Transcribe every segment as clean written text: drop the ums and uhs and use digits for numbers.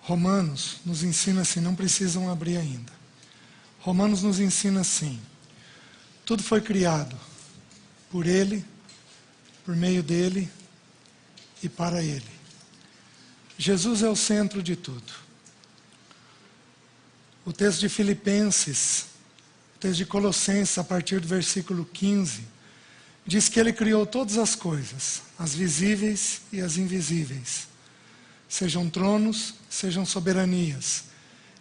Romanos nos ensina assim, não precisam abrir ainda. Romanos nos ensina assim: tudo foi criado por Ele, por meio dEle e para Ele. Jesus é o centro de tudo. O texto de Filipenses, o texto de Colossenses, a partir do versículo 15, diz que Ele criou todas as coisas, as visíveis e as invisíveis. Sejam tronos, sejam soberanias,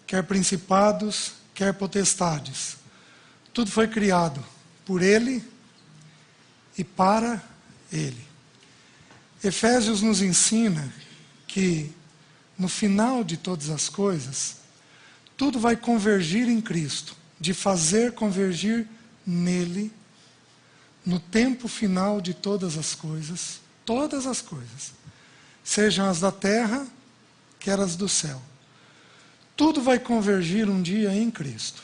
quer principados, quer potestades. Tudo foi criado por Ele e para Ele. Efésios nos ensina que no final de todas as coisas, tudo vai convergir em Cristo, de fazer convergir nele, no tempo final de todas as coisas, sejam as da terra, quer as do céu. Tudo vai convergir um dia em Cristo.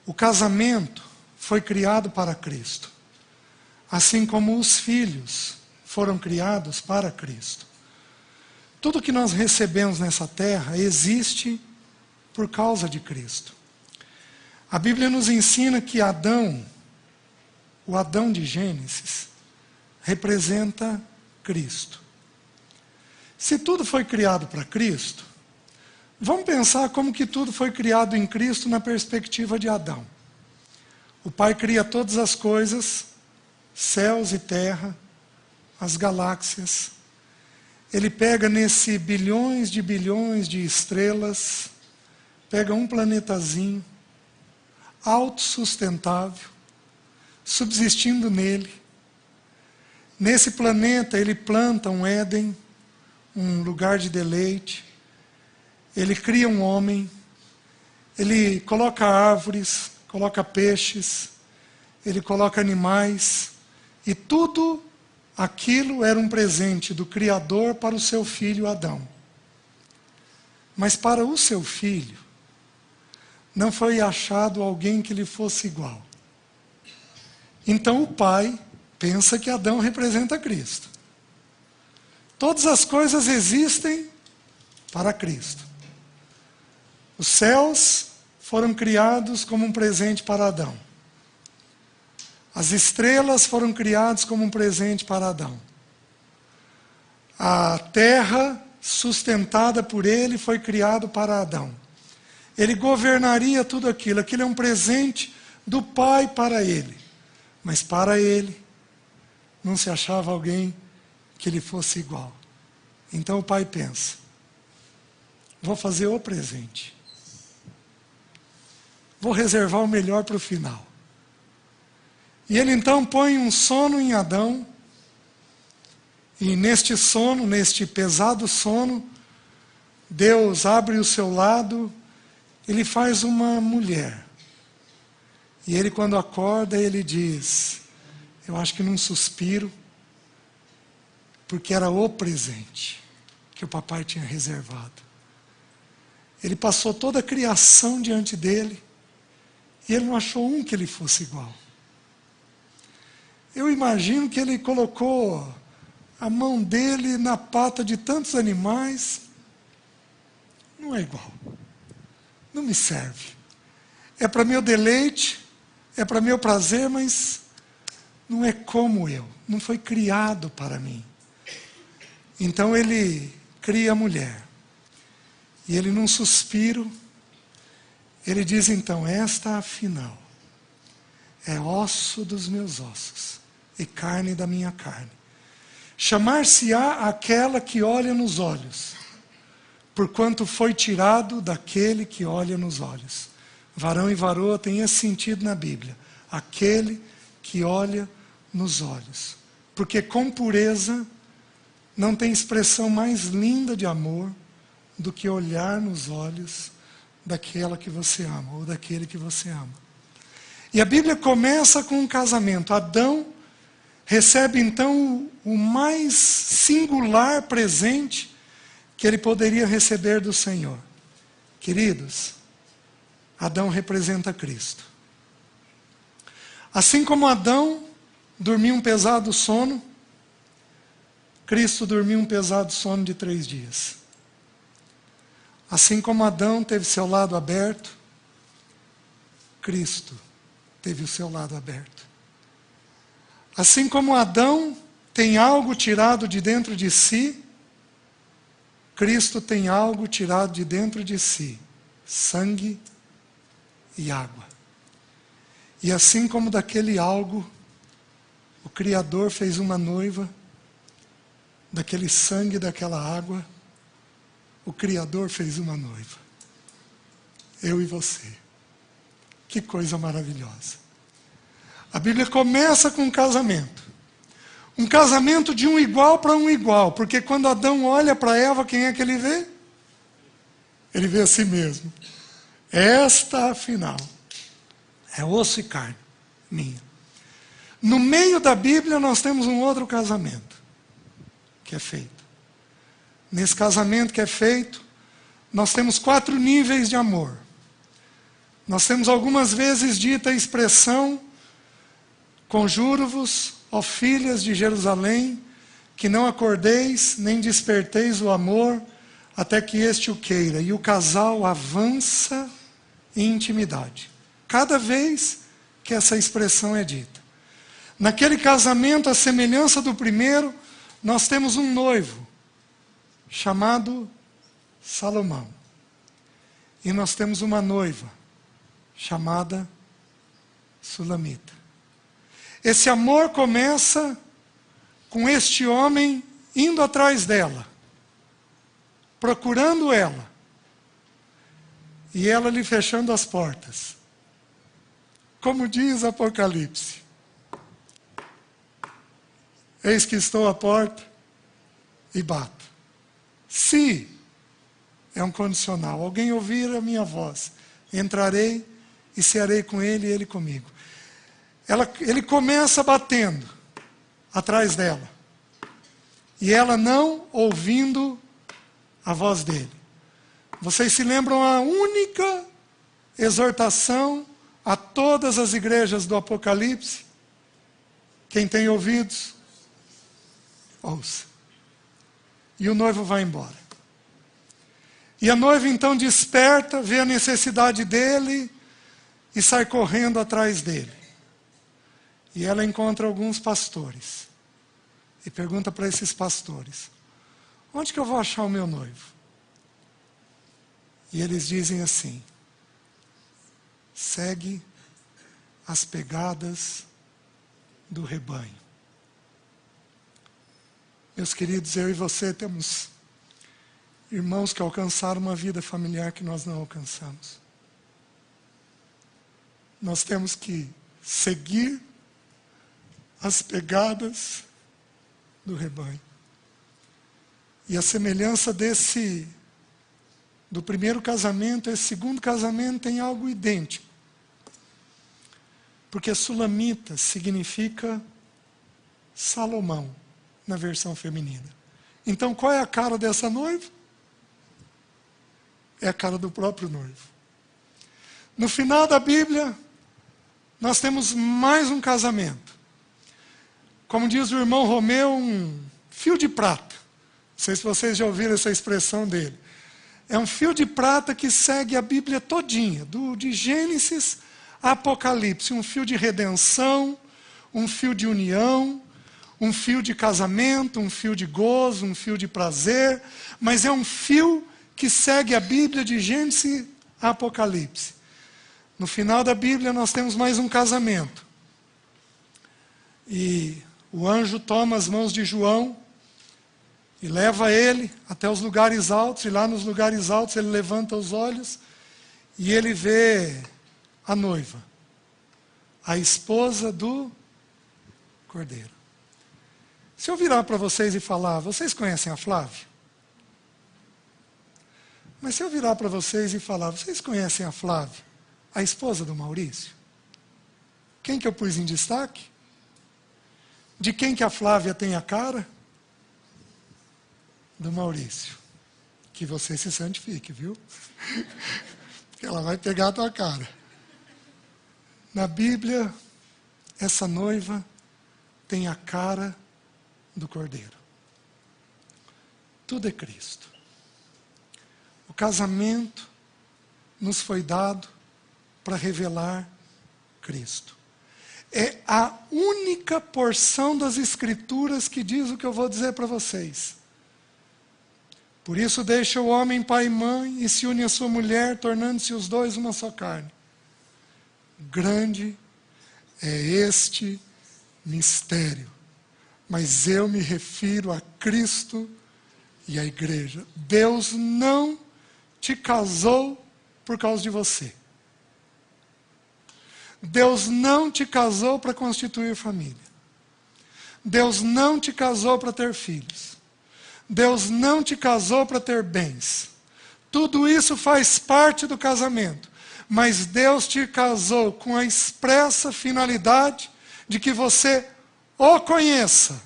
O casamento foi criado para Cristo, assim como os filhos foram criados para Cristo. Tudo que nós recebemos nessa terra existe por causa de Cristo. A Bíblia nos ensina que Adão, o Adão de Gênesis, representa Cristo. Se tudo foi criado para Cristo, vamos pensar como que tudo foi criado em Cristo na perspectiva de Adão. O Pai cria todas as coisas, céus e terra, as galáxias. Ele pega nesse bilhões de estrelas, pega um planetazinho, autossustentável, subsistindo nele. Nesse planeta ele planta um Éden, um lugar de deleite. Ele cria um homem, ele coloca árvores, coloca peixes, ele coloca animais, e tudo aquilo era um presente do Criador para o seu filho Adão. Mas para o seu filho, não foi achado alguém que lhe fosse igual. Então o pai pensa que Adão representa Cristo. Todas as coisas existem para Cristo. Os céus foram criados como um presente para Adão. As estrelas foram criadas como um presente para Adão. A terra, sustentada por ele, foi criada para Adão. Ele governaria tudo aquilo. Aquilo é um presente do Pai para ele. Mas para ele, não se achava alguém que lhe fosse igual. Então o pai pensa: vou fazer o presente. Vou reservar o melhor para o final. E ele então põe um sono em Adão. E neste sono, neste pesado sono, Deus abre o seu lado, ele faz uma mulher. E ele, quando acorda, ele diz, eu acho que num suspiro, porque era o presente que o papai tinha reservado. Ele passou toda a criação diante dele, e ele não achou um que lhe fosse igual. Eu imagino que ele colocou a mão dele na pata de tantos animais. Não é igual. Não me serve. É para meu deleite, é para meu prazer, mas não é como eu. Não foi criado para mim. Então ele cria a mulher. E ele, num suspiro, ele diz então, esta afinal é osso dos meus ossos e carne da minha carne. Chamar-se-á aquela que olha nos olhos, porquanto foi tirado daquele que olha nos olhos. Varão e varoa tem esse sentido na Bíblia. Aquele que olha nos olhos. Porque com pureza não tem expressão mais linda de amor do que olhar nos olhos daquela que você ama, ou daquele que você ama. E a Bíblia começa com um casamento. Adão recebe então o mais singular presente que ele poderia receber do Senhor. Queridos, Adão representa Cristo. Assim como Adão dormiu um pesado sono, Cristo dormiu um pesado sono de 3 dias. Assim como Adão teve seu lado aberto, Cristo teve o seu lado aberto. Assim como Adão tem algo tirado de dentro de si, Cristo tem algo tirado de dentro de si, sangue e água. E assim como daquele algo, o Criador fez uma noiva, daquele sangue e daquela água, o Criador fez uma noiva. Eu e você. Que coisa maravilhosa. A Bíblia começa com um casamento. Um casamento de um igual para um igual. Porque quando Adão olha para Eva, quem é que ele vê? Ele vê a si mesmo. Esta, afinal, é osso e carne minha. No meio da Bíblia nós temos um outro casamento que é feito. Nesse casamento que é feito, nós temos 4 níveis de amor. Nós temos algumas vezes dita a expressão: conjuro-vos, ó filhas de Jerusalém, que não acordeis nem desperteis o amor até que este o queira. E o casal avança em intimidade. Cada vez que essa expressão é dita. Naquele casamento, à semelhança do primeiro, nós temos um noivo, chamado Salomão. E nós temos uma noiva, chamada Sulamita. Esse amor começa com este homem indo atrás dela, procurando ela, e ela lhe fechando as portas. Como diz Apocalipse: eis que estou à porta e bato. Se, é um condicional, alguém ouvir a minha voz, entrarei e cearei com ele e ele comigo. Ele começa batendo atrás dela. E ela não ouvindo a voz dele. Vocês se lembram a única exortação a todas as igrejas do Apocalipse? Quem tem ouvidos, ouça. E o noivo vai embora. E a noiva então desperta, vê a necessidade dele e sai correndo atrás dele. E ela encontra alguns pastores. E pergunta para esses pastores: onde que eu vou achar o meu noivo? E eles dizem assim: segue as pegadas do rebanho. Meus queridos, eu e você temos irmãos que alcançaram uma vida familiar que nós não alcançamos. Nós temos que seguir as pegadas do rebanho. E a semelhança do primeiro casamento, esse segundo casamento tem algo idêntico. Porque Sulamita significa Salomão, na versão feminina. Então, qual é a cara dessa noiva? É a cara do próprio noivo. No final da Bíblia, nós temos mais um casamento. Como diz o irmão Romeu, um fio de prata. Não sei se vocês já ouviram essa expressão dele. É um fio de prata que segue a Bíblia todinha, de Gênesis a Apocalipse. Um fio de redenção, um fio de união, um fio de casamento, um fio de gozo, um fio de prazer. Mas é um fio que segue a Bíblia de Gênesis a Apocalipse. No final da Bíblia nós temos mais um casamento. E o anjo toma as mãos de João e leva ele até os lugares altos. E lá nos lugares altos ele levanta os olhos e ele vê a noiva, a esposa do Cordeiro. Se eu virar para vocês e falar: vocês conhecem a Flávia? Mas se eu virar para vocês e falar: vocês conhecem a Flávia, a esposa do Maurício? Quem que eu pus em destaque? De quem que a Flávia tem a cara? Do Maurício. Que você se santifique, viu? Porque ela vai pegar a tua cara. Na Bíblia, essa noiva tem a cara do Cordeiro. Tudo é Cristo. O casamento nos foi dado para revelar Cristo. É a única porção das Escrituras que diz o que eu vou dizer para vocês. Por isso deixa o homem pai e mãe e se une à sua mulher, tornando-se os dois uma só carne. Grande é este mistério. Mas eu me refiro a Cristo e à igreja. Deus não te casou por causa de você. Deus não te casou para constituir família. Deus não te casou para ter filhos. Deus não te casou para ter bens. Tudo isso faz parte do casamento. Mas Deus te casou com a expressa finalidade de que você o conheça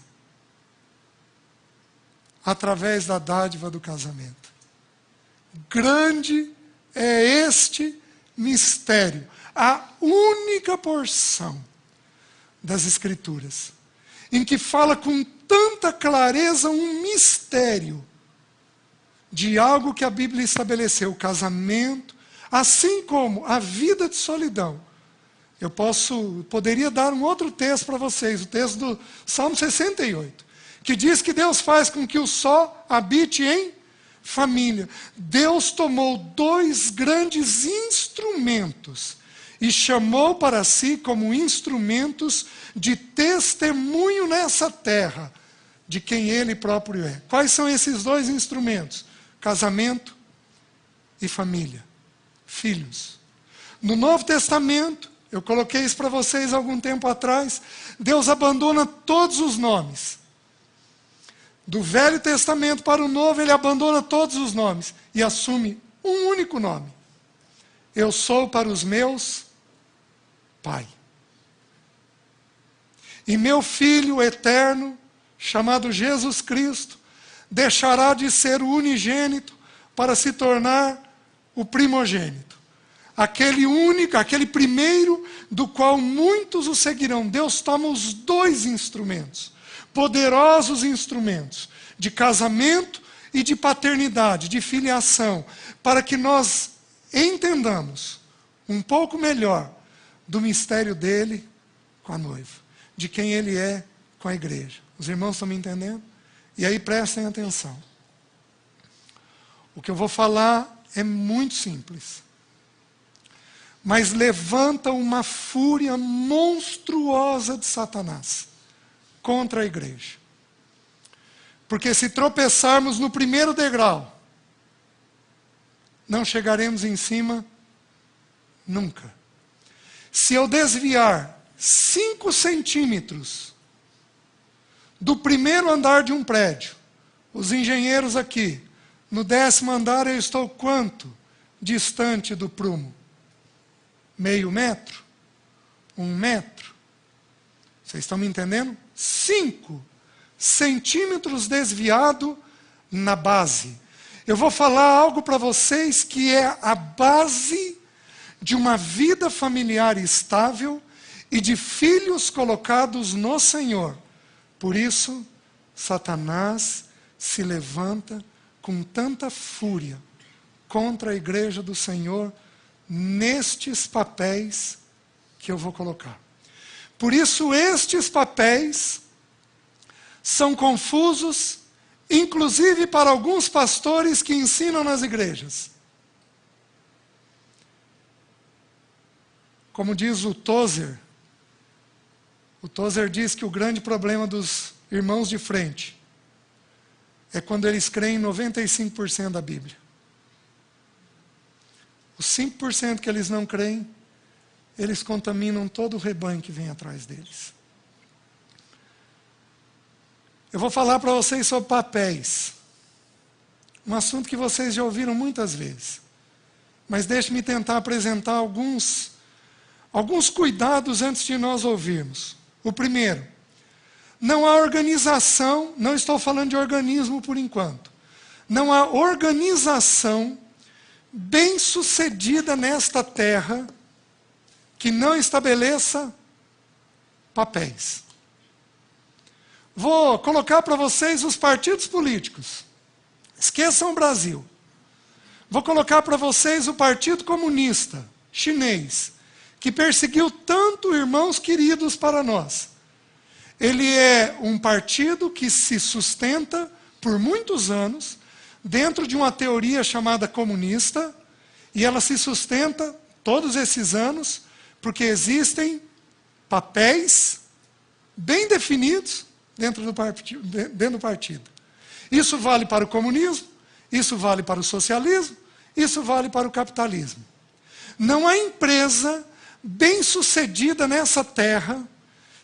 através da dádiva do casamento. Grande é este mistério, a única porção das Escrituras em que fala com tanta clareza um mistério de algo que a Bíblia estabeleceu, o casamento, assim como a vida de solidão. Eu poderia dar um outro texto para vocês, o texto do Salmo 68, que diz que Deus faz com que o só habite em família. Deus tomou dois grandes instrumentos e chamou para si como instrumentos de testemunho nessa terra de quem Ele próprio é. Quais são esses dois instrumentos? Casamento e família. Filhos. No Novo Testamento, eu coloquei isso para vocês algum tempo atrás, Deus abandona todos os nomes. Do Velho Testamento para o Novo, Ele abandona todos os nomes e assume um único nome. Eu sou para os meus Pai. E meu Filho eterno, chamado Jesus Cristo, deixará de ser o unigênito para se tornar o primogênito. Aquele único, aquele primeiro do qual muitos o seguirão. Deus toma os dois instrumentos, poderosos instrumentos, de casamento e de paternidade, de filiação, para que nós entendamos um pouco melhor do mistério dele com a noiva, de quem ele é com a igreja. Os irmãos estão me entendendo? E aí prestem atenção. O que eu vou falar é muito simples, mas levanta uma fúria monstruosa de Satanás contra a igreja. Porque se tropeçarmos no primeiro degrau, não chegaremos em cima nunca. Se eu desviar 5 centímetros do primeiro andar de um prédio, os engenheiros aqui, no 10º andar eu estou quanto distante do prumo? Meio metro? 1 metro? Vocês estão me entendendo? 5 centímetros desviado na base. Eu vou falar algo para vocês que é a base de uma vida familiar estável e de filhos colocados no Senhor. Por isso, Satanás se levanta com tanta fúria contra a igreja do Senhor nestes papéis que eu vou colocar. Por isso, estes papéis são confusos, inclusive para alguns pastores que ensinam nas igrejas. Como diz o Tozer diz que o grande problema dos irmãos de frente é quando eles creem em 95% da Bíblia. Os 5% que eles não creem, eles contaminam todo o rebanho que vem atrás deles. Eu vou falar para vocês sobre papéis. Um assunto que vocês já ouviram muitas vezes. Mas deixe-me tentar apresentar alguns cuidados antes de nós ouvirmos. O primeiro, não há organização, não estou falando de organismo por enquanto, não há organização bem-sucedida nesta terra que não estabeleça papéis. Vou colocar para vocês os partidos políticos. Esqueçam o Brasil. Vou colocar para vocês o Partido Comunista Chinês, que perseguiu tanto irmãos queridos para nós. Ele é um partido que se sustenta por muitos anos dentro de uma teoria chamada comunista, e ela se sustenta todos esses anos porque existem papéis bem definidos dentro do partido. Isso vale para o comunismo, isso vale para o socialismo, isso vale para o capitalismo. Não há empresa bem-sucedida nessa terra,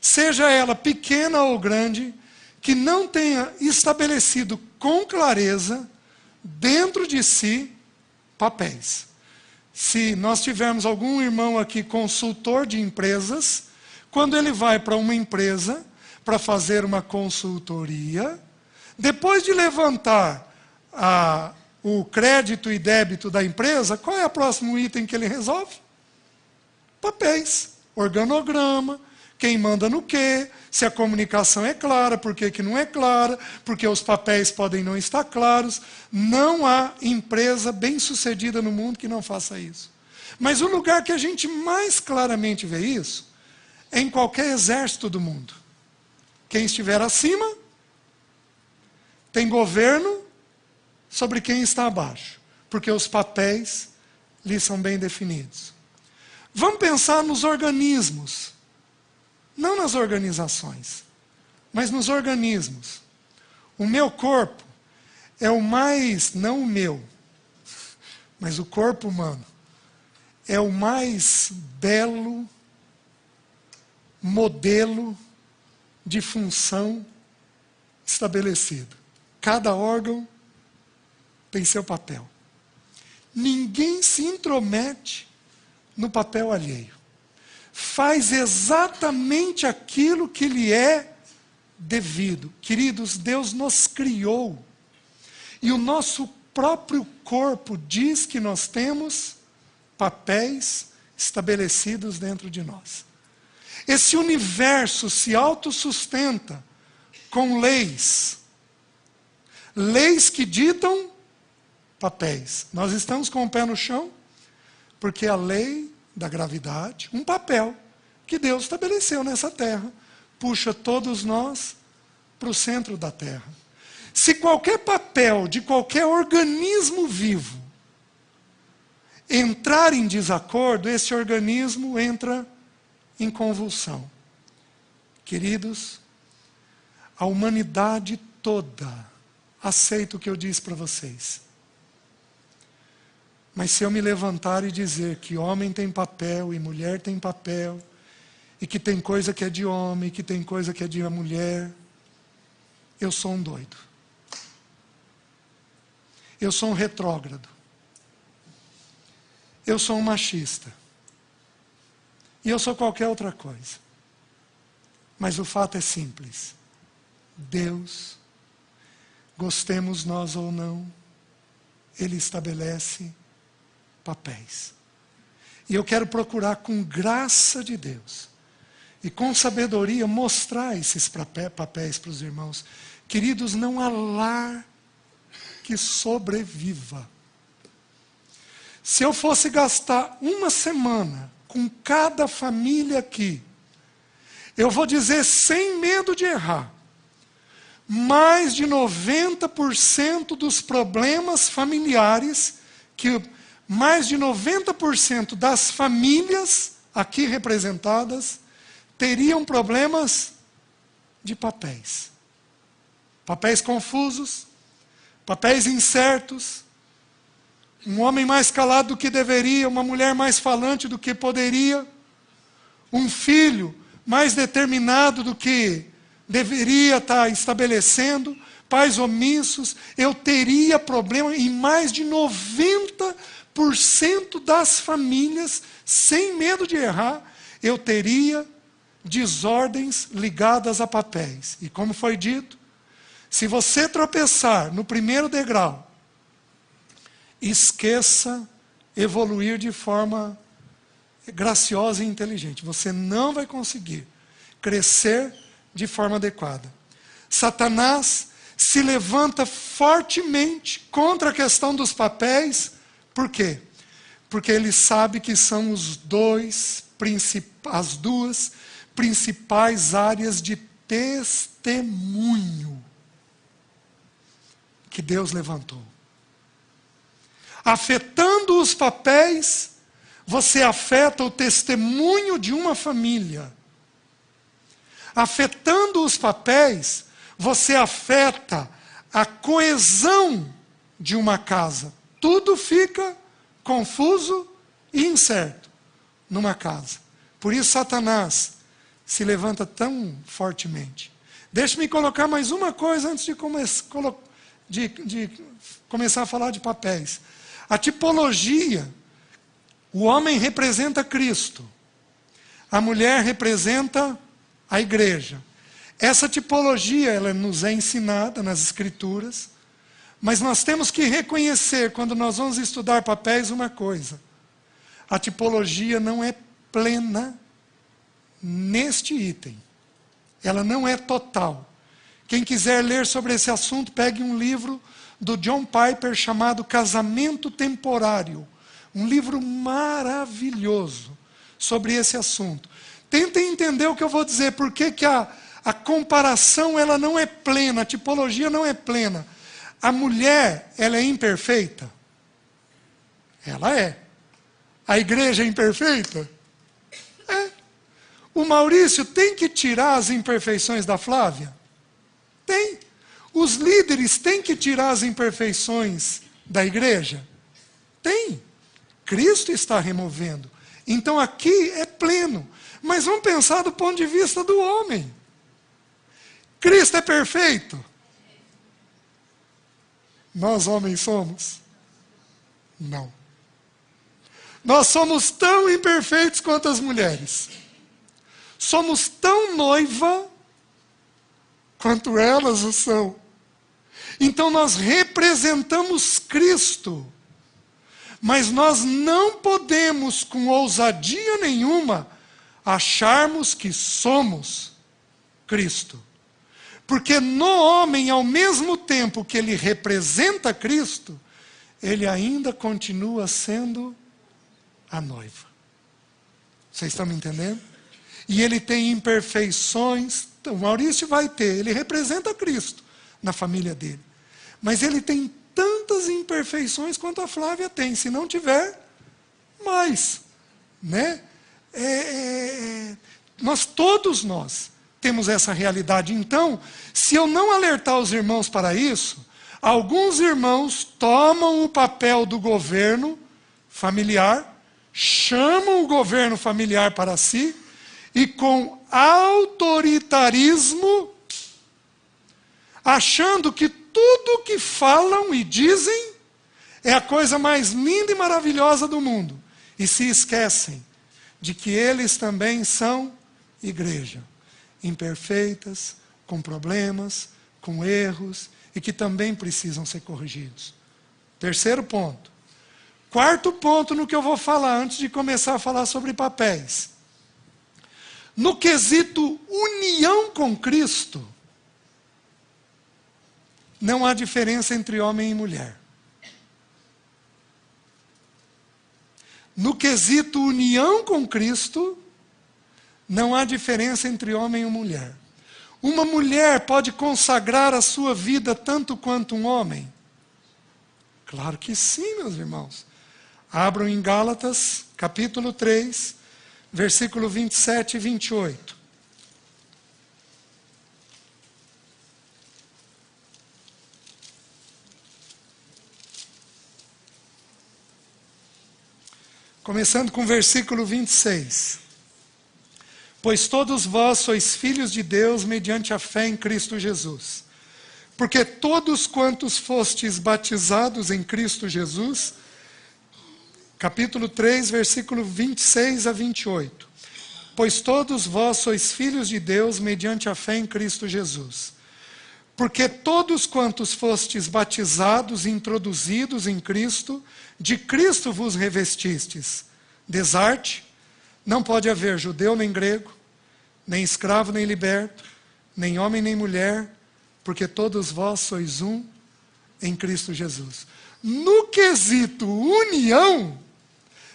seja ela pequena ou grande, que não tenha estabelecido com clareza, dentro de si, papéis. Se nós tivermos algum irmão aqui consultor de empresas, quando ele vai para uma empresa para fazer uma consultoria, depois de levantar o crédito e débito da empresa, qual é o próximo item que ele resolve? Papéis, organograma, quem manda no quê, se a comunicação é clara, por que não é clara, porque os papéis podem não estar claros. Não há empresa bem-sucedida no mundo que não faça isso. Mas o lugar que a gente mais claramente vê isso é em qualquer exército do mundo. Quem estiver acima tem governo sobre quem está abaixo, porque os papéis lhe são bem definidos. Vamos pensar nos organismos. Não nas organizações, mas nos organismos. O meu corpo é o mais, não o meu, mas o corpo humano, é o mais belo modelo de função estabelecido. Cada órgão tem seu papel. Ninguém se intromete no papel alheio. Faz exatamente aquilo que lhe é devido. Queridos, Deus nos criou. E o nosso próprio corpo diz que nós temos papéis estabelecidos dentro de nós. Esse universo se autossustenta com leis. Leis que ditam papéis. Nós estamos com o pé no chão porque a lei da gravidade, um papel que Deus estabeleceu nessa terra, puxa todos nós para o centro da terra. Se qualquer papel de qualquer organismo vivo entrar em desacordo, esse organismo entra em convulsão. Queridos, a humanidade toda aceita o que eu disse para vocês. Mas se eu me levantar e dizer que homem tem papel e mulher tem papel, e que tem coisa que é de homem, e que tem coisa que é de mulher, eu sou um doido. Eu sou um retrógrado. Eu sou um machista. E eu sou qualquer outra coisa. Mas o fato é simples. Deus, gostemos nós ou não, Ele estabelece papéis. E eu quero procurar com graça de Deus e com sabedoria mostrar esses papéis para os irmãos. Queridos, não há lar que sobreviva. Se eu fosse gastar uma semana com cada família aqui, eu vou dizer sem medo de errar, mais de 90% dos problemas familiares, que mais de 90% das famílias aqui representadas teriam problemas de papéis. Papéis confusos, papéis incertos, um homem mais calado do que deveria, uma mulher mais falante do que poderia, um filho mais determinado do que deveria estar estabelecendo, pais omissos. Eu teria problema em mais de 90% das famílias, sem medo de errar, eu teria desordens ligadas a papéis. E como foi dito, se você tropeçar no primeiro degrau, esqueça evoluir de forma graciosa e inteligente. Você não vai conseguir crescer de forma adequada. Satanás se levanta fortemente contra a questão dos papéis Por quê? Porque ele sabe que são as duas principais áreas de testemunho que Deus levantou. Afetando os papéis, você afeta o testemunho de uma família. Afetando os papéis, você afeta a coesão de uma casa. Tudo fica confuso e incerto numa casa. Por isso Satanás se levanta tão fortemente. Deixe-me colocar mais uma coisa antes de começar a falar de papéis. A tipologia, o homem representa Cristo, a mulher representa a igreja. Essa tipologia, ela nos é ensinada nas Escrituras, mas nós temos que reconhecer, quando nós vamos estudar papéis, uma coisa: a tipologia não é plena neste item. Ela não é total. Quem quiser ler sobre esse assunto, pegue um livro do John Piper chamado Casamento Temporário. Um livro maravilhoso sobre esse assunto. Tentem entender o que eu vou dizer, por que a comparação ela não é plena, a tipologia não é plena. A mulher, ela é imperfeita? Ela é. A igreja é imperfeita? É. O Maurício tem que tirar as imperfeições da Flávia? Tem. Os líderes têm que tirar as imperfeições da igreja? Tem. Cristo está removendo. Então aqui é pleno. Mas vamos pensar do ponto de vista do homem. Cristo é perfeito? Nós homens somos? Não. Nós somos tão imperfeitos quanto as mulheres. Somos tão noiva quanto elas o são. Então nós representamos Cristo. Mas nós não podemos, com ousadia nenhuma, acharmos que somos Cristo. Porque no homem, ao mesmo tempo que ele representa Cristo, ele ainda continua sendo a noiva. Vocês estão me entendendo? E ele tem imperfeições. Então, o Maurício vai ter, ele representa Cristo na família dele. Mas ele tem tantas imperfeições quanto a Flávia tem. Se não tiver, mais. Né? Todos nós temos essa realidade. Então, se eu não alertar os irmãos para isso, alguns irmãos tomam o papel do governo familiar, chamam o governo familiar para si, e com autoritarismo, achando que tudo que falam e dizem é a coisa mais linda e maravilhosa do mundo. E se esquecem de que eles também são igreja. Imperfeitas, com problemas, com erros, e que também precisam ser corrigidos. Terceiro ponto. Quarto ponto no que eu vou falar, antes de começar a falar sobre papéis. No quesito união com Cristo, não há diferença entre homem e mulher. No quesito união com Cristo, não há diferença entre homem e mulher. Uma mulher pode consagrar a sua vida tanto quanto um homem? Claro que sim, meus irmãos. Abram em Gálatas, capítulo 3, versículo 27 e 28. Começando com o versículo 26. Pois todos vós sois filhos de Deus mediante a fé em Cristo Jesus. Porque todos quantos fostes batizados em Cristo Jesus, capítulo 3, versículo 26 a 28. Pois todos vós sois filhos de Deus mediante a fé em Cristo Jesus. Porque todos quantos fostes batizados e introduzidos em Cristo, de Cristo vos revestistes. Desarte, não pode haver judeu nem grego, nem escravo nem liberto, nem homem nem mulher, porque todos vós sois um em Cristo Jesus. No quesito união,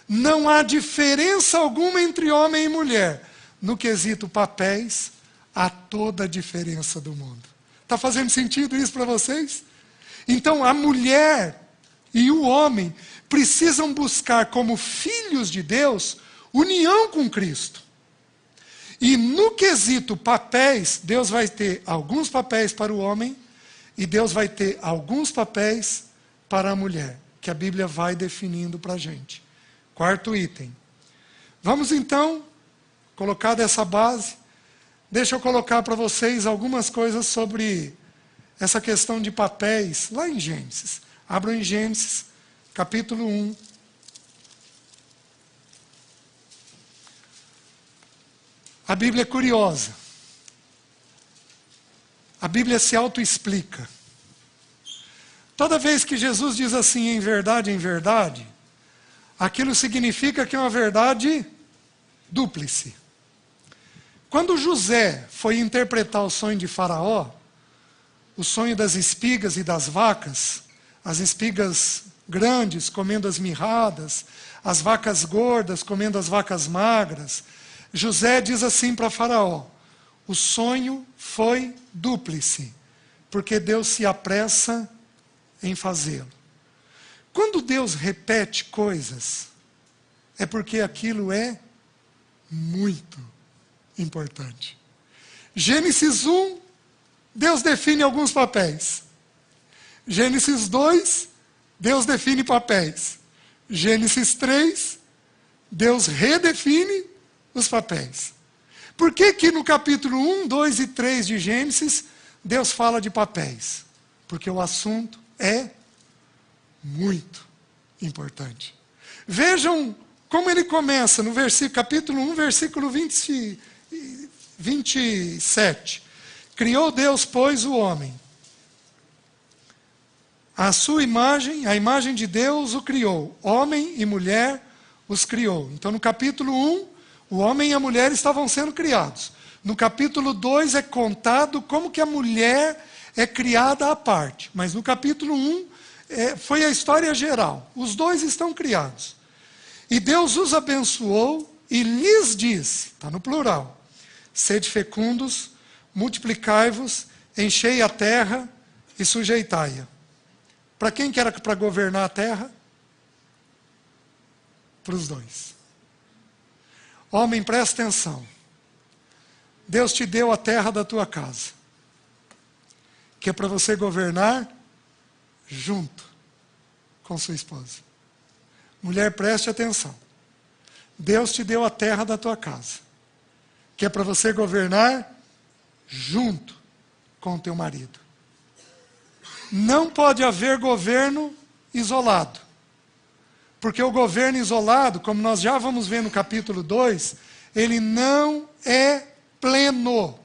não há diferença alguma entre homem e mulher. No quesito papéis, há toda a diferença do mundo. Está fazendo sentido isso para vocês? Então, a mulher e o homem precisam buscar, como filhos de Deus, união com Cristo. E no quesito papéis, Deus vai ter alguns papéis para o homem e Deus vai ter alguns papéis para a mulher, que a Bíblia vai definindo para a gente. Quarto item. Vamos então colocar dessa base. Deixa eu colocar para vocês algumas coisas sobre essa questão de papéis, lá em Gênesis. Abram em Gênesis, capítulo 1. A Bíblia é curiosa. A Bíblia se autoexplica. Toda vez que Jesus diz assim, em verdade, aquilo significa que é uma verdade dúplice. Quando José foi interpretar o sonho de Faraó, o sonho das espigas e das vacas, as espigas grandes comendo as mirradas, as vacas gordas comendo as vacas magras, José diz assim para Faraó: o sonho foi dúplice, porque Deus se apressa em fazê-lo. Quando Deus repete coisas, é porque aquilo é muito importante. Gênesis 1, Deus define alguns papéis. Gênesis 2, Deus define papéis. Gênesis 3, Deus redefine os papéis. Por que que no capítulo 1, 2 e 3 de Gênesis, Deus fala de papéis? Porque o assunto é muito importante. Vejam como ele começa no capítulo 1, versículo 27. Criou Deus, pois, o homem. A sua imagem, a imagem de Deus o criou. Homem e mulher os criou. Então, no capítulo 1, o homem e a mulher estavam sendo criados. No capítulo 2 é contado como que a mulher é criada à parte. Mas no capítulo 1 foi a história geral. Os dois estão criados. E Deus os abençoou e lhes disse, está no plural: sede fecundos, multiplicai-vos, enchei a terra e sujeitai-a. Para quem que era para governar a terra? Para os dois. Homem, presta atenção. Deus te deu a terra da tua casa, que é para você governar junto com sua esposa. Mulher, preste atenção. Deus te deu a terra da tua casa, que é para você governar junto com o teu marido. Não pode haver governo isolado. Porque o governo isolado, como nós já vamos ver no capítulo 2, ele não é pleno.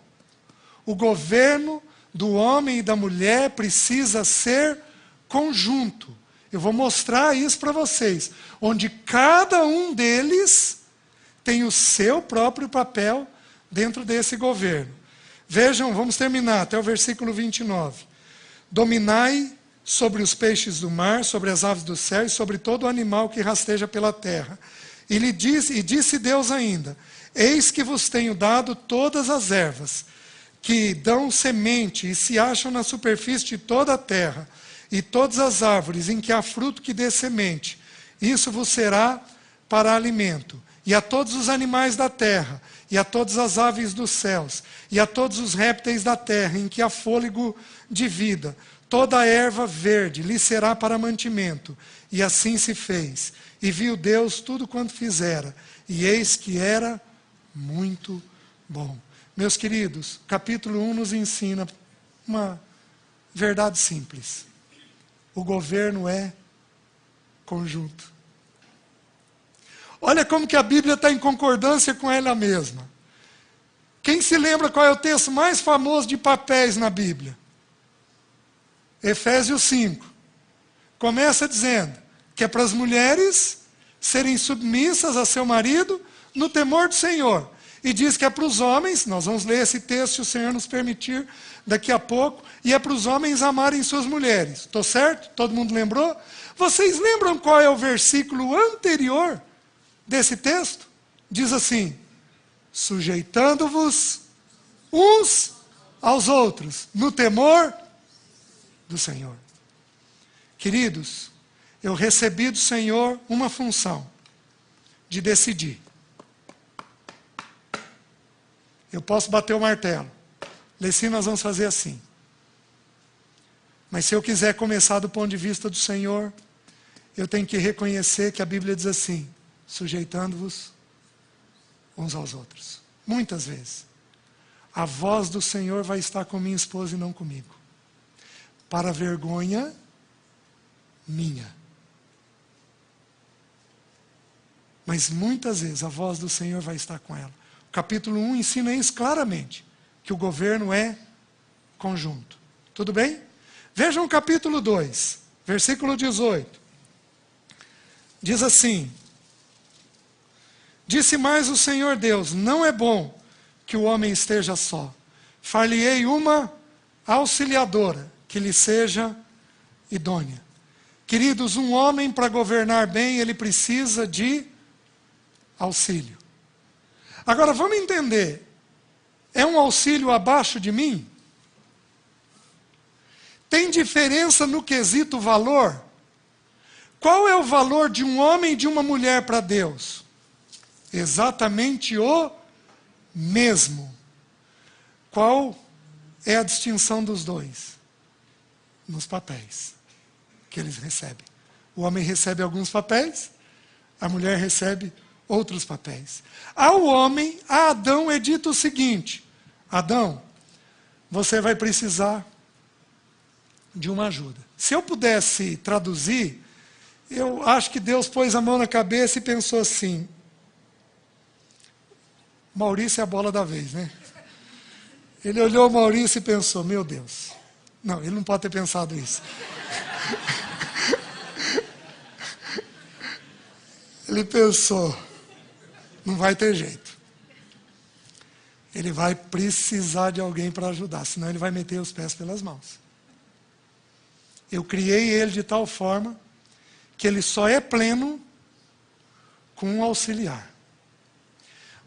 O governo do homem e da mulher precisa ser conjunto. Eu vou mostrar isso para vocês, onde cada um deles tem o seu próprio papel dentro desse governo. Vejam, vamos terminar até o versículo 29. Dominai sobre os peixes do mar, sobre as aves do céu e sobre todo animal que rasteja pela terra. E disse Deus ainda: eis que vos tenho dado todas as ervas, que dão semente e se acham na superfície de toda a terra, e todas as árvores em que há fruto que dê semente. Isso vos será para alimento. E a todos os animais da terra, e a todas as aves dos céus, e a todos os répteis da terra, em que há fôlego de vida, toda a erva verde lhe será para mantimento. E assim se fez. E viu Deus tudo quanto fizera, e eis que era muito bom. Meus queridos, capítulo 1 nos ensina uma verdade simples. O governo é conjunto. Olha como que a Bíblia está em concordância com ela mesma. Quem se lembra qual é o texto mais famoso de papéis na Bíblia? Efésios 5. Começa dizendo que é para as mulheres serem submissas a seu marido no temor do Senhor. e diz que é para os homens, nós vamos ler esse texto se o Senhor nos permitir daqui a pouco, e é para os homens amarem suas mulheres. Estou certo? Todo mundo lembrou? Vocês lembram qual é o versículo anterior desse texto? Diz assim: sujeitando-vos uns aos outros, no temor do Senhor. Queridos, eu recebi do Senhor uma função de decidir. Eu posso bater o martelo. Leci, nós vamos fazer assim. Mas se eu quiser começar do ponto de vista do Senhor, eu tenho que reconhecer que a Bíblia diz assim: sujeitando-vos uns aos outros. Muitas vezes, a voz do Senhor vai estar com minha esposa e não comigo. Para vergonha minha. Mas muitas vezes a voz do Senhor vai estar com ela. O capítulo 1 ensina isso claramente, que o governo é conjunto. Tudo bem? Vejam o capítulo 2, versículo 18. Diz assim: disse mais o Senhor Deus: não é bom que o homem esteja só. Far-lhe-ei uma auxiliadora, que lhe seja idônea. Queridos, um homem para governar bem, ele precisa de auxílio. Agora vamos entender, é um auxílio abaixo de mim? Tem diferença no quesito valor? Qual é o valor de um homem e de uma mulher para Deus? Exatamente o mesmo. Qual é a distinção dos dois? Nos papéis que eles recebem. O homem recebe alguns papéis, a mulher recebe outros papéis. Ao homem, a Adão é dito o seguinte: Adão, você vai precisar de uma ajuda. Se eu pudesse traduzir, eu acho que Deus pôs a mão na cabeça e pensou assim: Maurício é a bola da vez, né? Ele olhou o Maurício e pensou: meu Deus. Não, ele não pode ter pensado isso. Ele pensou: não vai ter jeito. Ele vai precisar de alguém para ajudar, senão ele vai meter os pés pelas mãos. Eu criei ele de tal forma que ele só é pleno com um auxiliar.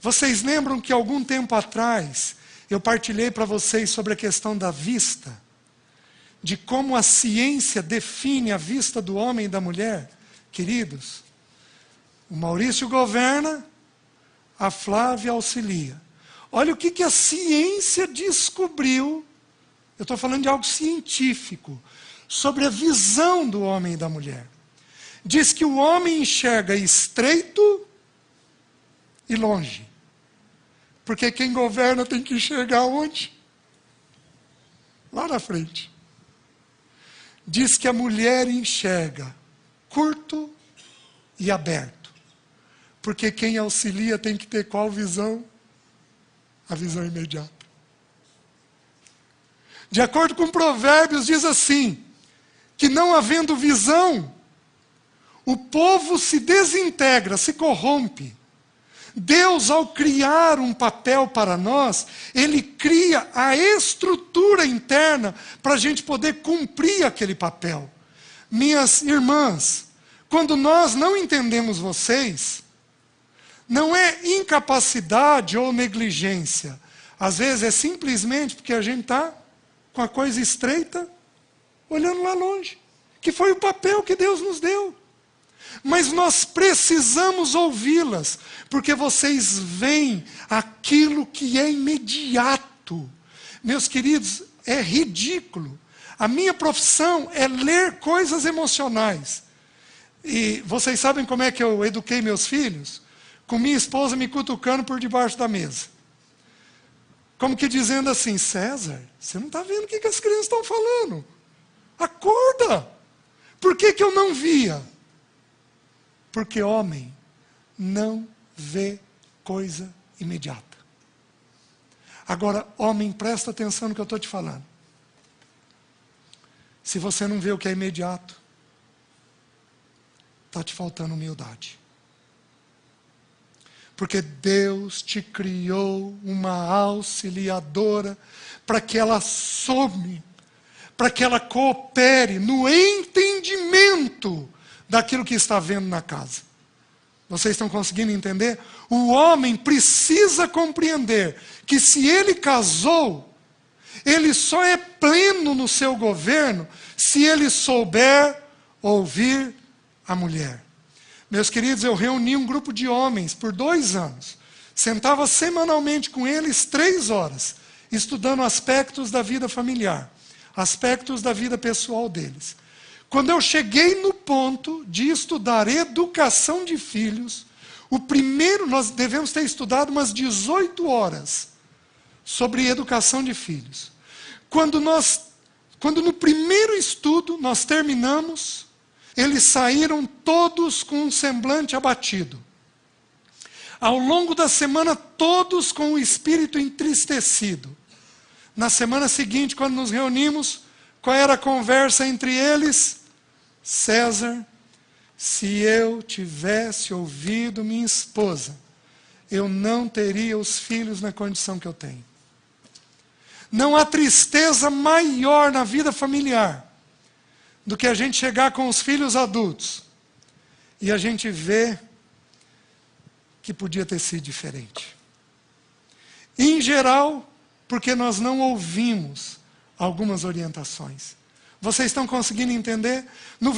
Vocês lembram que algum tempo atrás eu partilhei para vocês sobre a questão da vista? De como a ciência define a vista do homem e da mulher? Queridos, o Maurício governa, a Flávia auxilia. Olha o que a ciência descobriu, eu estou falando de algo científico, sobre a visão do homem e da mulher. Diz que o homem enxerga estreito e longe. Porque quem governa tem que enxergar onde? Lá na frente. Diz que a mulher enxerga curto e aberto. Porque quem auxilia tem que ter qual visão? A visão imediata. De acordo com Provérbios, diz assim, que não havendo visão, o povo se desintegra, se corrompe. Deus, ao criar um papel para nós, Ele cria a estrutura interna para a gente poder cumprir aquele papel. Minhas irmãs, quando nós não entendemos vocês, não é incapacidade ou negligência. Às vezes é simplesmente porque a gente está com a coisa estreita, olhando lá longe, que foi o papel que Deus nos deu. Mas nós precisamos ouvi-las, porque vocês veem aquilo que é imediato. Meus queridos, é ridículo. A minha profissão é ler coisas emocionais. E vocês sabem como é que eu eduquei meus filhos? Com minha esposa me cutucando por debaixo da mesa. Como que dizendo assim: César, você não está vendo o que as crianças estão falando? Acorda! Por que eu não via? Porque homem não vê coisa imediata. Agora, homem, presta atenção no que eu estou te falando. Se você não vê o que é imediato, está te faltando humildade. Porque Deus te criou uma auxiliadora para que ela some, para que ela coopere no entendimento daquilo que está vendo na casa. Vocês estão conseguindo entender? O homem precisa compreender que se ele casou, ele só é pleno no seu governo se ele souber ouvir a mulher. Meus queridos, eu reuni um grupo de homens por 2 anos. Sentava semanalmente com eles 3 horas, estudando aspectos da vida familiar, aspectos da vida pessoal deles. Quando eu cheguei no ponto de estudar educação de filhos, nós devemos ter estudado umas 18 horas sobre educação de filhos. Quando no primeiro estudo nós terminamos, eles saíram todos com um semblante abatido. Ao longo da semana, todos com o espírito entristecido. Na semana seguinte, quando nos reunimos, qual era a conversa entre eles? César, se eu tivesse ouvido minha esposa, eu não teria os filhos na condição que eu tenho. Não há tristeza maior na vida familiar do que a gente chegar com os filhos adultos e a gente ver que podia ter sido diferente. Em geral, porque nós não ouvimos algumas orientações. Vocês estão conseguindo entender? No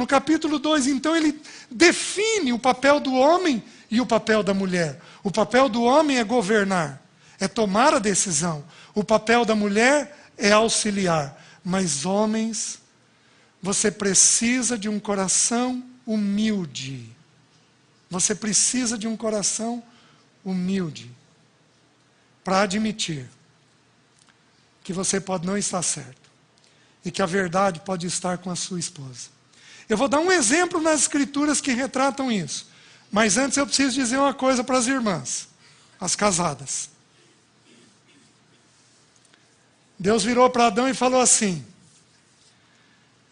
capítulo 2, então, ele define o papel do homem e o papel da mulher. O papel do homem é governar, é tomar a decisão. O papel da mulher é auxiliar. Mas, homens, você precisa de um coração humilde. Você precisa de um coração humilde para admitir que você pode não estar certo e que a verdade pode estar com a sua esposa. Eu vou dar um exemplo nas escrituras que retratam isso. Mas antes eu preciso dizer uma coisa para as irmãs, as casadas. Deus virou para Adão e falou assim: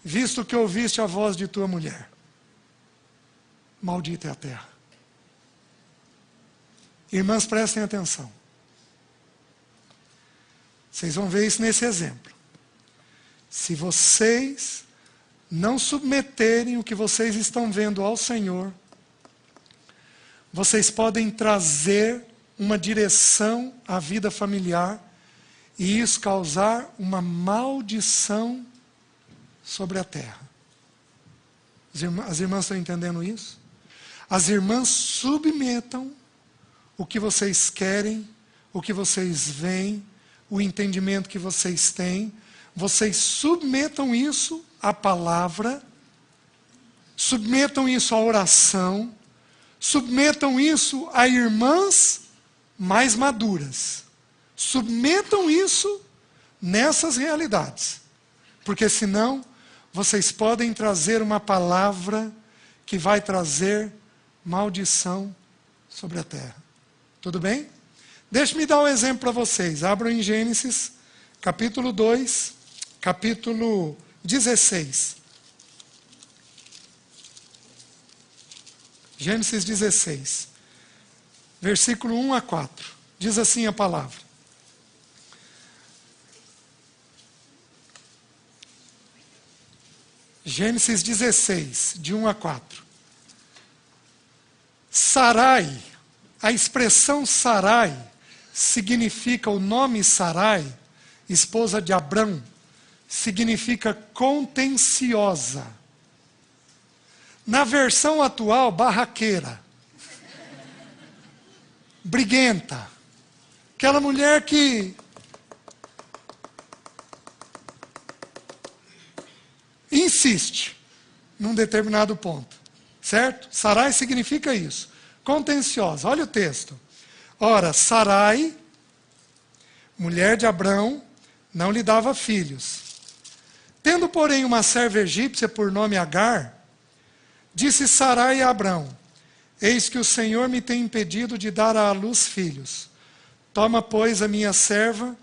visto que ouviste a voz de tua mulher, maldita é a terra. Irmãs, prestem atenção. Vocês vão ver isso nesse exemplo. Se vocês não submeterem o que vocês estão vendo ao Senhor, vocês podem trazer uma direção à vida familiar e isso causar uma maldição sobre a terra. As irmãs estão entendendo isso? As irmãs submetam o que vocês querem, o que vocês veem, o entendimento que vocês têm. Vocês submetam isso à palavra, submetam isso à oração, submetam isso a irmãs mais maduras. Submetam isso nessas realidades. Porque senão, vocês podem trazer uma palavra que vai trazer maldição sobre a terra. Tudo bem? Deixe-me dar um exemplo para vocês. Abram em Gênesis, capítulo 2, capítulo 16. Gênesis 16, versículo 1 a 4. Diz assim a palavra: Gênesis 16, de 1 a 4. Sarai, a expressão Sarai significa, o nome Sarai, esposa de Abrão, significa contenciosa. Na versão atual, barraqueira. Briguenta. Aquela mulher que insiste num determinado ponto. Certo? Sarai significa isso. Contenciosa. Olha o texto. Ora, Sarai, mulher de Abrão, não lhe dava filhos. Tendo, porém, uma serva egípcia por nome Agar, disse Sarai a Abrão: eis que o Senhor me tem impedido de dar à luz filhos. Toma, pois, a minha serva,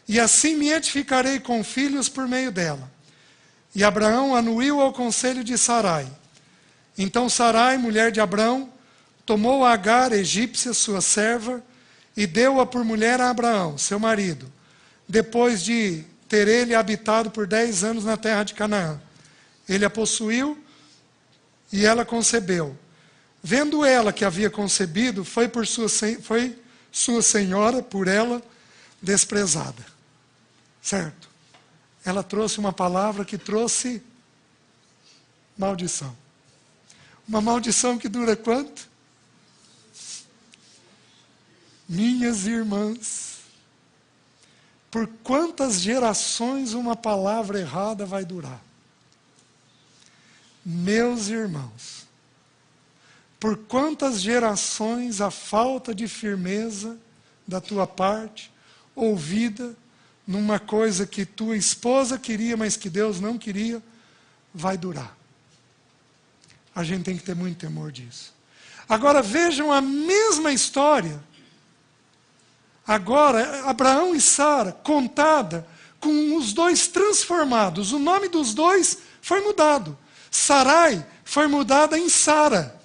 e assim me edificarei com filhos por meio dela. E Abraão anuiu ao conselho de Sarai. Então Sarai, mulher de Abrão, tomou Agar, egípcia, sua serva, e deu-a por mulher a Abraão, seu marido, depois de ter ele habitado por 10 anos na terra de Canaã. Ele a possuiu e ela concebeu. Vendo ela que havia concebido, foi sua senhora, por ela, desprezada. Certo? Ela trouxe uma palavra que trouxe maldição. Uma maldição que dura quanto? Minhas irmãs, por quantas gerações uma palavra errada vai durar? Meus irmãos, por quantas gerações a falta de firmeza da tua parte, ouvida numa coisa que tua esposa queria, mas que Deus não queria, vai durar? A gente tem que ter muito temor disso. Agora vejam a mesma história. Agora, Abraão e Sara, contada com os dois transformados. O nome dos dois foi mudado. Sarai foi mudada em Sara.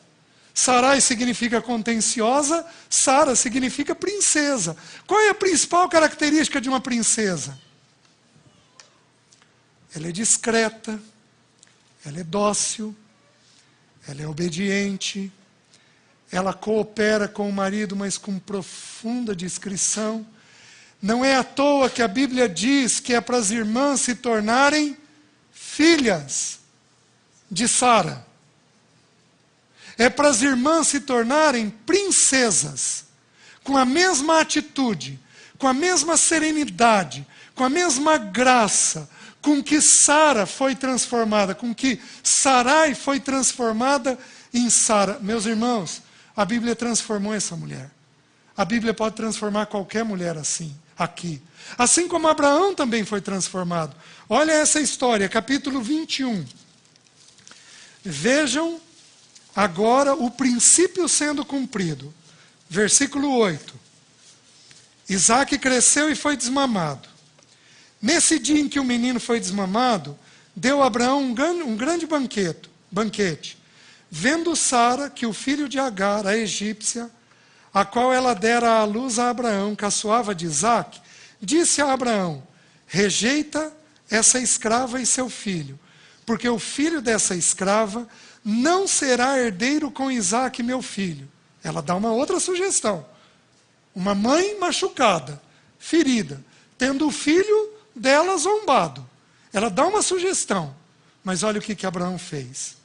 Sarai significa contenciosa, Sara significa princesa. Qual é a principal característica de uma princesa? Ela é discreta, ela é dócil, ela é obediente, ela coopera com o marido, mas com profunda discrição. Não é à toa que a Bíblia diz que é para as irmãs se tornarem filhas de Sara. É para as irmãs se tornarem princesas, com a mesma atitude, com a mesma serenidade, com a mesma graça, com que Sara foi transformada, com que Sarai foi transformada em Sara. Meus irmãos, a Bíblia transformou essa mulher. A Bíblia pode transformar qualquer mulher assim, aqui. Assim como Abraão também foi transformado. Olha essa história, capítulo 21. Vejam agora o princípio sendo cumprido. Versículo 8. Isaac cresceu e foi desmamado. Nesse dia em que o menino foi desmamado, deu a Abraão um grande banquete. Vendo Sara que o filho de Agar, a egípcia, a qual ela dera à luz a Abraão, caçoava de Isaac, disse a Abraão: rejeita essa escrava e seu filho, porque o filho dessa escrava não será herdeiro com Isaac, meu filho. Ela dá uma outra sugestão. Uma mãe machucada, ferida, tendo o filho dela zombado. Ela dá uma sugestão. Mas olha o que Abraão fez.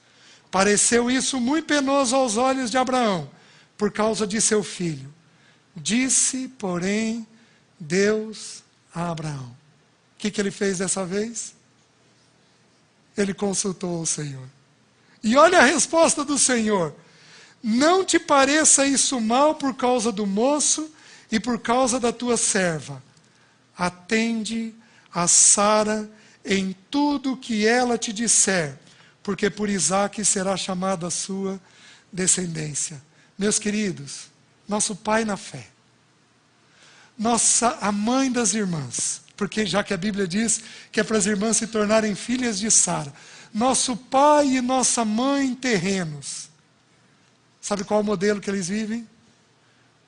Pareceu isso muito penoso aos olhos de Abraão, por causa de seu filho. Disse, porém, Deus a Abraão. O que ele fez dessa vez? Ele consultou o Senhor. E olha a resposta do Senhor. Não te pareça isso mal por causa do moço e por causa da tua serva. Atende a Sara em tudo que ela te disser, porque por Isaque será chamada a sua descendência. Meus queridos, nosso pai na fé, a mãe das irmãs, porque já que a Bíblia diz que é para as irmãs se tornarem filhas de Sara, nosso pai e nossa mãe terrenos, sabe qual é o modelo que eles vivem?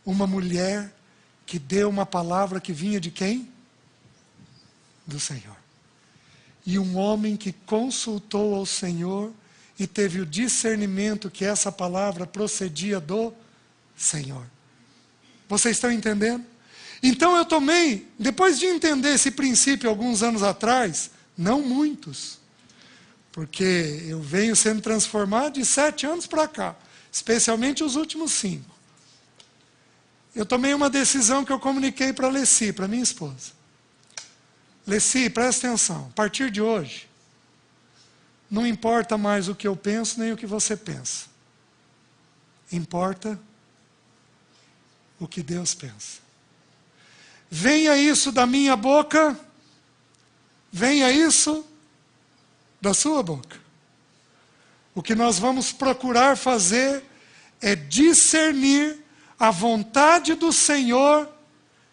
Uma mulher que deu uma palavra que vinha de quem? Do Senhor. E um homem que consultou ao Senhor e teve o discernimento que essa palavra procedia do Senhor. Vocês estão entendendo? Então eu tomei, depois de entender esse princípio alguns anos atrás, não muitos, porque eu venho sendo transformado de 7 anos para cá, especialmente os últimos 5. Eu tomei uma decisão que eu comuniquei para a Leci, para minha esposa. Leci, presta atenção, a partir de hoje, não importa mais o que eu penso, nem o que você pensa. Importa o que Deus pensa. Venha isso da minha boca, venha isso da sua boca. O que nós vamos procurar fazer é discernir a vontade do Senhor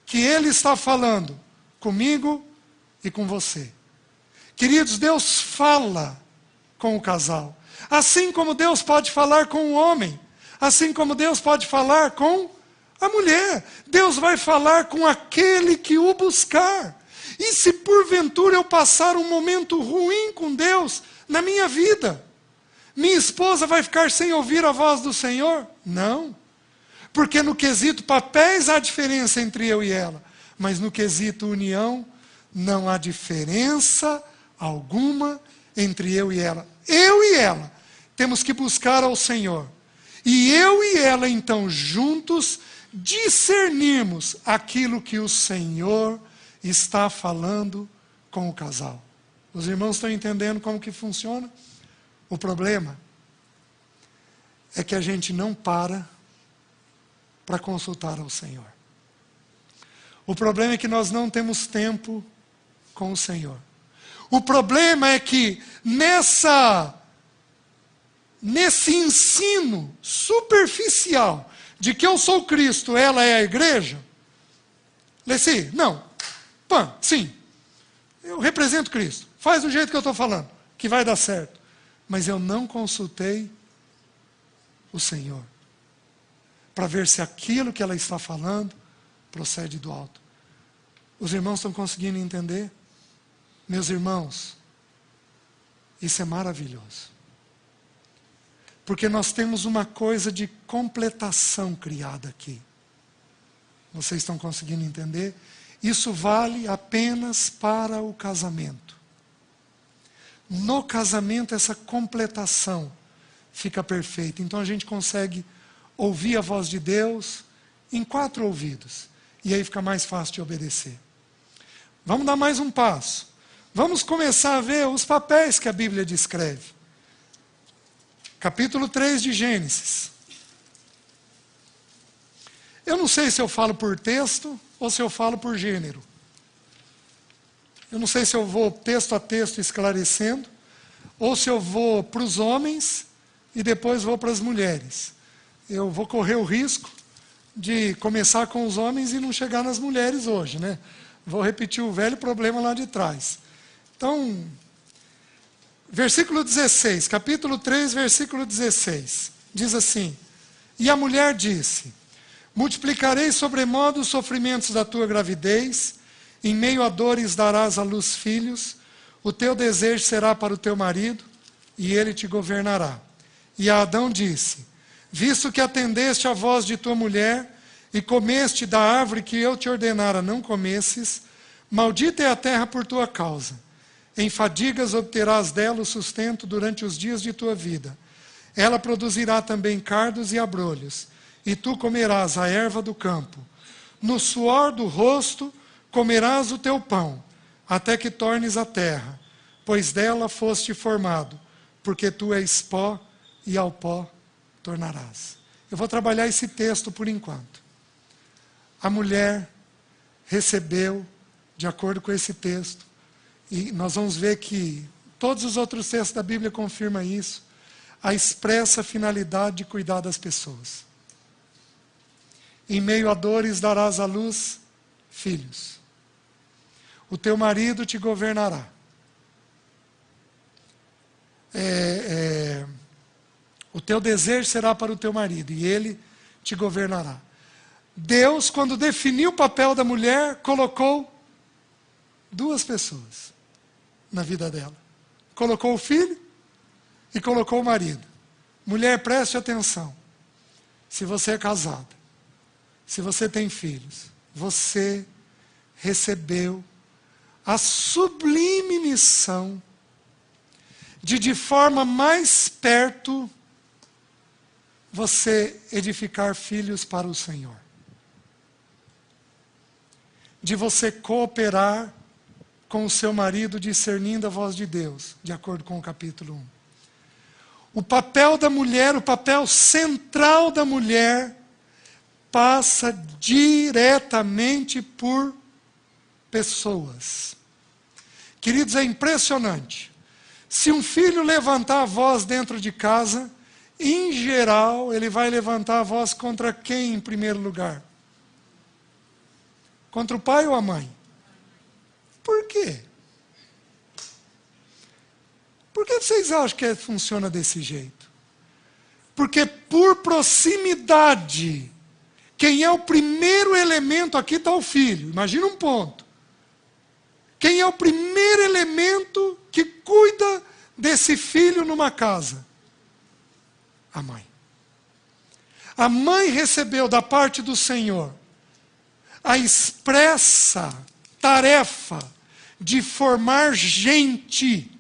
que Ele está falando comigo e com você. Queridos, Deus fala com o casal. Assim como Deus pode falar com o homem. Assim como Deus pode falar com a mulher. Deus vai falar com aquele que o buscar. E se porventura eu passar um momento ruim com Deus na minha vida, minha esposa vai ficar sem ouvir a voz do Senhor? Não. Porque no quesito papéis há diferença entre eu e ela. Mas no quesito união, não há diferença alguma entre eu e ela. Eu e ela temos que buscar ao Senhor. E eu e ela, então, juntos, discernirmos aquilo que o Senhor está falando com o casal. Os irmãos estão entendendo como que funciona? O problema é que a gente não para consultar ao Senhor. O problema é que nós não temos tempo com o Senhor. O problema é que nesse ensino superficial de que eu sou Cristo, ela é a igreja, Leci, não. Pan, sim. Eu represento Cristo. Faz do jeito que eu estou falando, que vai dar certo. Mas eu não consultei o Senhor para ver se aquilo que ela está falando procede do alto. Os irmãos estão conseguindo entender? Meus irmãos, isso é maravilhoso. Porque nós temos uma coisa de completação criada aqui. Vocês estão conseguindo entender? Isso vale apenas para o casamento. No casamento, essa completação fica perfeita. Então a gente consegue ouvir a voz de Deus em 4 ouvidos. E aí fica mais fácil de obedecer. Vamos dar mais um passo. Vamos começar a ver os papéis que a Bíblia descreve. Capítulo 3 de Gênesis. Eu não sei se eu falo por texto ou se eu falo por gênero. Eu não sei se eu vou texto a texto esclarecendo, ou se eu vou para os homens e depois vou para as mulheres. Eu vou correr o risco de começar com os homens e não chegar nas mulheres hoje, né? Vou repetir o velho problema lá de trás. Então, versículo 16, capítulo 3, versículo 16, diz assim: E a mulher disse: Multiplicarei sobremodo os sofrimentos da tua gravidez, em meio a dores darás à luz filhos, o teu desejo será para o teu marido, e ele te governará. E a Adão disse: Visto que atendeste à voz de tua mulher, e comeste da árvore que eu te ordenara não comesses, maldita é a terra por tua causa. Em fadigas obterás dela o sustento durante os dias de tua vida. Ela produzirá também cardos e abrolhos, e tu comerás a erva do campo. No suor do rosto comerás o teu pão, até que tornes a terra, pois dela foste formado, porque tu és pó, e ao pó tornarás. Eu vou trabalhar esse texto por enquanto. A mulher recebeu, de acordo com esse texto, e nós vamos ver que todos os outros textos da Bíblia confirmam isso, a expressa finalidade de cuidar das pessoas. Em meio a dores darás à luz filhos. O teu marido te governará. O teu desejo será para o teu marido, e ele te governará. Deus, quando definiu o papel da mulher, colocou 2 pessoas na vida dela. Colocou o filho e colocou o marido. Mulher, preste atenção. Se você é casada, se você tem filhos, você recebeu a sublime missão de forma mais perto, você edificar filhos para o Senhor. De você cooperar com o seu marido, discernindo a voz de Deus, de acordo com o capítulo 1. O papel da mulher, o papel central da mulher, passa diretamente por pessoas. Queridos, é impressionante. Se um filho levantar a voz dentro de casa, em geral, ele vai levantar a voz contra quem em primeiro lugar? Contra o pai ou a mãe? Por quê? Por que vocês acham que funciona desse jeito? Porque por proximidade, quem é o primeiro elemento aqui está o filho. Imagina um ponto. Quem é o primeiro elemento que cuida desse filho numa casa? A mãe. A mãe recebeu da parte do Senhor a expressa tarefa de formar gente,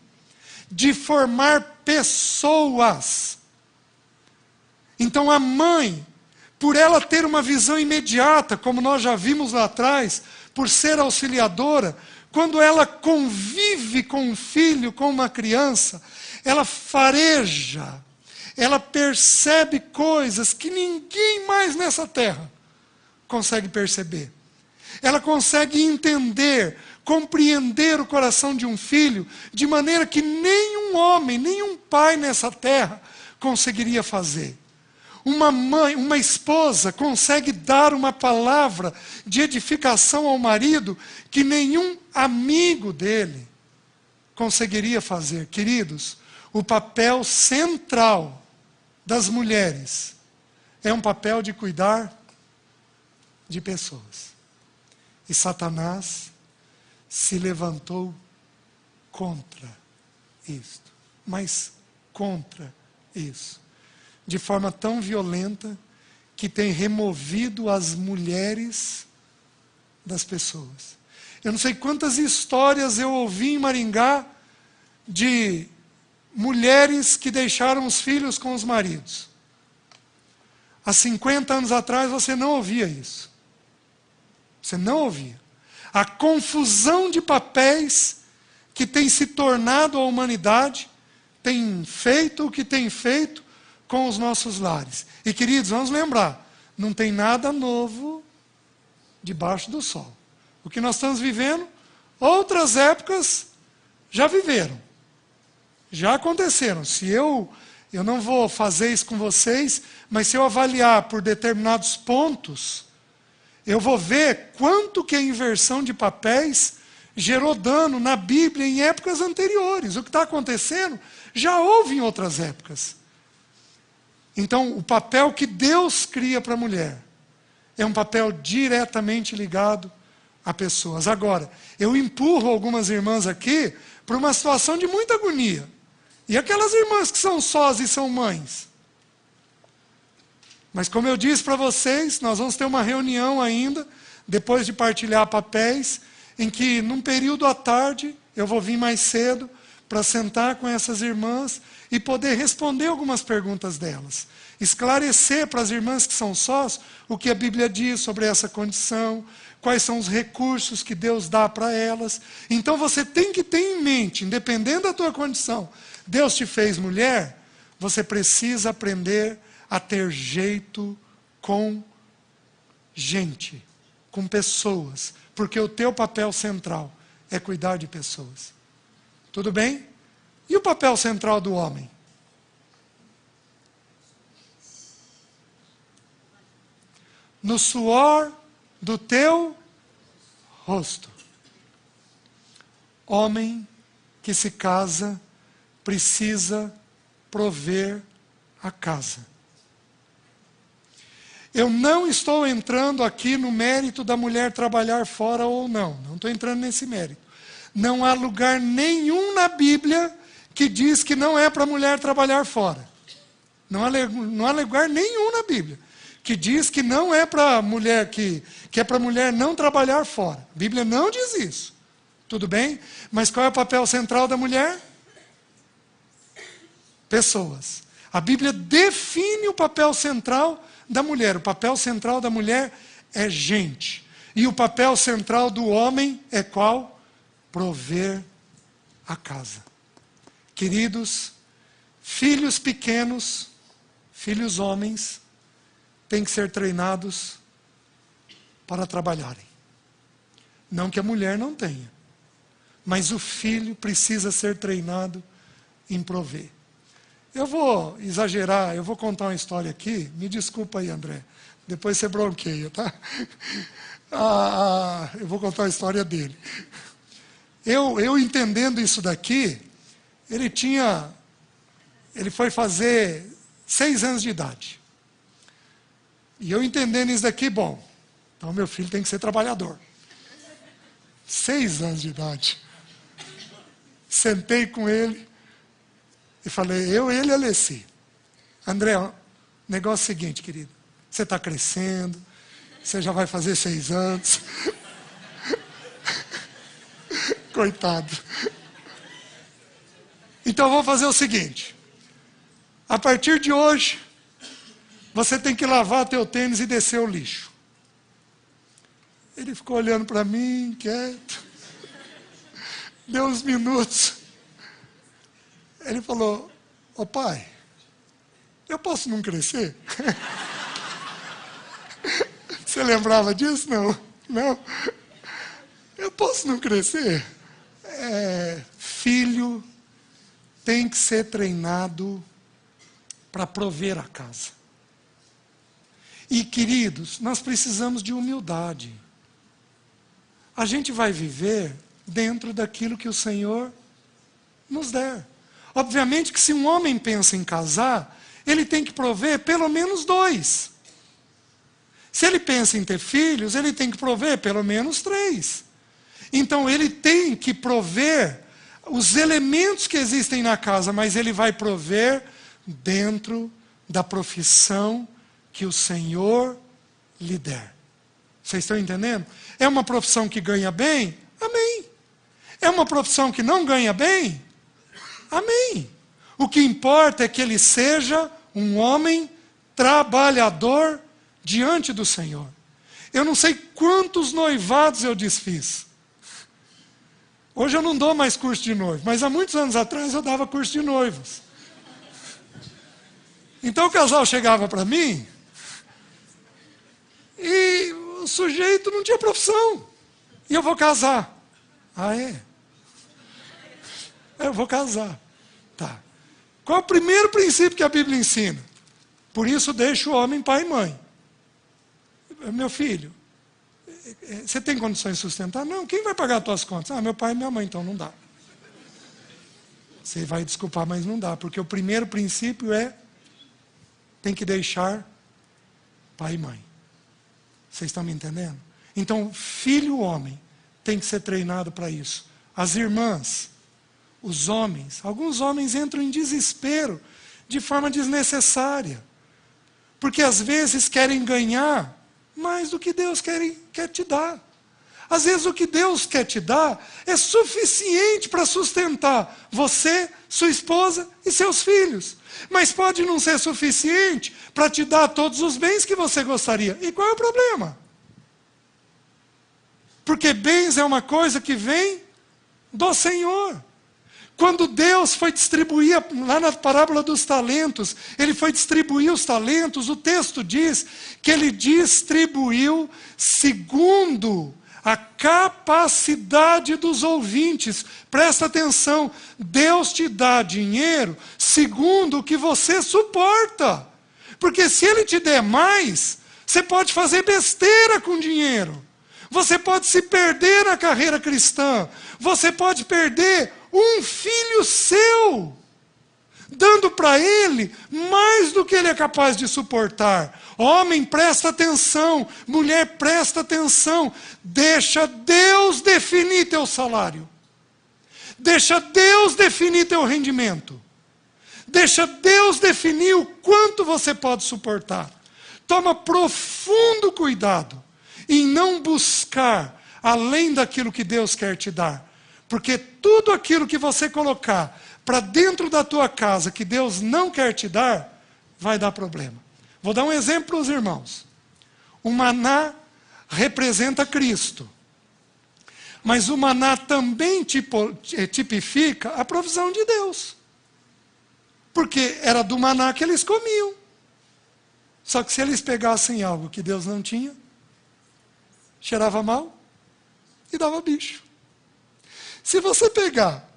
de formar pessoas. Então a mãe, por ela ter uma visão imediata, como nós já vimos lá atrás, por ser auxiliadora, quando ela convive com um filho, com uma criança, ela fareja, ela percebe coisas que ninguém mais nessa terra consegue perceber. Ela consegue entender, compreender o coração de um filho de maneira que nenhum homem, nenhum pai nessa terra conseguiria fazer. Uma mãe, uma esposa consegue dar uma palavra de edificação ao marido que nenhum amigo dele conseguiria fazer. Queridos, o papel central das mulheres é um papel de cuidar de pessoas. E Satanás se levantou contra isto, mas contra isso, de forma tão violenta que tem removido as mulheres das pessoas. Eu não sei quantas histórias eu ouvi em Maringá de mulheres que deixaram os filhos com os maridos. Há 50 anos atrás você não ouvia isso. Você não ouvia. A confusão de papéis que tem se tornado a humanidade tem feito o que tem feito com os nossos lares. E queridos, vamos lembrar, não tem nada novo debaixo do sol. O que nós estamos vivendo, outras épocas já viveram. Já aconteceram. Se eu não vou fazer isso com vocês, mas se eu avaliar por determinados pontos, eu vou ver quanto que a inversão de papéis gerou dano na Bíblia em épocas anteriores. O que está acontecendo já houve em outras épocas. Então, o papel que Deus cria para a mulher é um papel diretamente ligado a pessoas. Agora, eu empurro algumas irmãs aqui para uma situação de muita agonia. E aquelas irmãs que são sós e são mães? Mas como eu disse para vocês, nós vamos ter uma reunião ainda, depois de partilhar papéis, em que num período à tarde, eu vou vir mais cedo para sentar com essas irmãs e poder responder algumas perguntas delas. Esclarecer para as irmãs que são sós o que a Bíblia diz sobre essa condição, quais são os recursos que Deus dá para elas. Então você tem que ter em mente, independente da tua condição, Deus te fez mulher, você precisa aprender a ter jeito com gente, com pessoas, porque o teu papel central é cuidar de pessoas. Tudo bem? E o papel central do homem? No suor do teu rosto. Homem que se casa precisa prover a casa. Eu não estou entrando aqui no mérito da mulher trabalhar fora ou não. Não estou entrando nesse mérito. Não há lugar nenhum na Bíblia que diz que não é para a mulher trabalhar fora. Não há lugar nenhum na Bíblia que diz que não é para a mulher, que é para a mulher não trabalhar fora. A Bíblia não diz isso. Tudo bem? Mas qual é o papel central da mulher? Pessoas. A Bíblia define o papel central da mulher. O papel central da mulher é gente. E o papel central do homem é qual? Prover a casa. Queridos, filhos pequenos, filhos homens, têm que ser treinados para trabalharem. Não que a mulher não tenha, mas o filho precisa ser treinado em prover. Eu vou exagerar, eu vou contar uma história aqui, me desculpa aí, André, depois você bronqueia, tá? Eu vou contar a história dele. Eu entendendo isso daqui, ele foi fazer 6 anos de idade. E eu entendendo isso daqui, bom, então meu filho tem que ser trabalhador. 6 anos de idade. Sentei com ele e falei, ele e a Alessi. André, o negócio é o seguinte, querido. Você está crescendo, você já vai fazer 6 anos. Coitado. Então eu vou fazer o seguinte. A partir de hoje, você tem que lavar teu tênis e descer o lixo. Ele ficou olhando para mim, quieto. Deu uns minutos. Ele falou, ô pai, eu posso não crescer? Você lembrava disso? Não? Não? Eu posso não crescer? Filho tem que ser treinado para prover a casa. E, queridos, nós precisamos de humildade. A gente vai viver dentro daquilo que o Senhor nos der. Obviamente que se um homem pensa em casar, ele tem que prover pelo menos 2. Se ele pensa em ter filhos, ele tem que prover pelo menos 3. Então ele tem que prover os elementos que existem na casa, mas ele vai prover dentro da profissão que o Senhor lhe der. Vocês estão entendendo? É uma profissão que ganha bem? Amém. É uma profissão que não ganha bem? Amém. O que importa é que ele seja um homem trabalhador diante do Senhor. Eu não sei quantos noivados eu desfiz. Hoje eu não dou mais curso de noivo, mas há muitos anos atrás eu dava curso de noivos. Então o casal chegava para mim e o sujeito não tinha profissão. E eu vou casar. Ah, é? Eu vou casar. Tá. Qual é o primeiro princípio que a Bíblia ensina? Por isso deixa o homem pai e mãe. Meu filho, você tem condições de sustentar? Não, quem vai pagar as tuas contas? Ah, meu pai e minha mãe, então não dá. Você vai desculpar, mas não dá, porque o primeiro princípio tem que deixar pai e mãe. Vocês estão me entendendo? Então, filho homem tem que ser treinado para isso. As irmãs, os homens, alguns homens entram em desespero de forma desnecessária. Porque às vezes querem ganhar mais do que Deus quer te dar. Às vezes o que Deus quer te dar é suficiente para sustentar você, sua esposa e seus filhos. Mas pode não ser suficiente para te dar todos os bens que você gostaria. E qual é o problema? Porque bens é uma coisa que vem do Senhor. Quando Deus foi distribuir, lá na parábola dos talentos, ele foi distribuir os talentos, o texto diz que ele distribuiu segundo a capacidade dos ouvintes. Presta atenção, Deus te dá dinheiro segundo o que você suporta. Porque se ele te der mais, você pode fazer besteira com dinheiro. Você pode se perder na carreira cristã. Você pode perder um filho seu, dando para ele mais do que ele é capaz de suportar. Homem, presta atenção. Mulher, presta atenção. Deixa Deus definir teu salário. Deixa Deus definir teu rendimento. Deixa Deus definir o quanto você pode suportar. Toma profundo cuidado em não buscar além daquilo que Deus quer te dar. Porque tudo aquilo que você colocar para dentro da tua casa que Deus não quer te dar, vai dar problema. Vou dar um exemplo para os irmãos. O maná representa Cristo. Mas o maná também tipifica a provisão de Deus. Porque era do maná que eles comiam. Só que se eles pegassem algo que Deus não tinha, cheirava mal e dava bicho. Se você pegar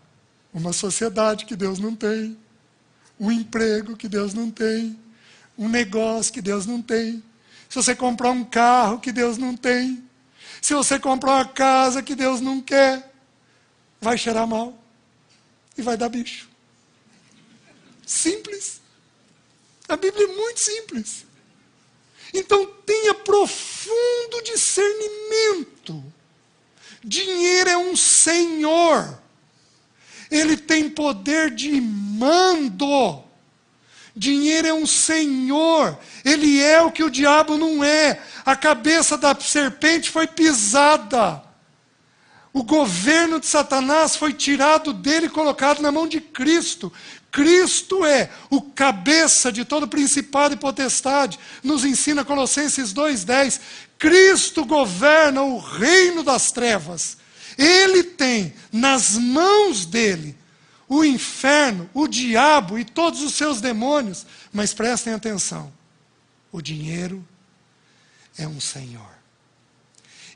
uma sociedade que Deus não tem, um emprego que Deus não tem, um negócio que Deus não tem, se você comprar um carro que Deus não tem, se você comprar uma casa que Deus não quer, vai cheirar mal e vai dar bicho. Simples. A Bíblia é muito simples. Então tenha profundo discernimento. Dinheiro é um senhor. Ele tem poder de mando. Dinheiro é um senhor. Ele é o que o diabo não é. A cabeça da serpente foi pisada. O governo de Satanás foi tirado dele e colocado na mão de Cristo. Cristo é o cabeça de todo principado e potestade. Nos ensina Colossenses 2,10. Cristo governa o reino das trevas. Ele tem nas mãos dele o inferno, o diabo e todos os seus demônios. Mas prestem atenção, o dinheiro é um senhor.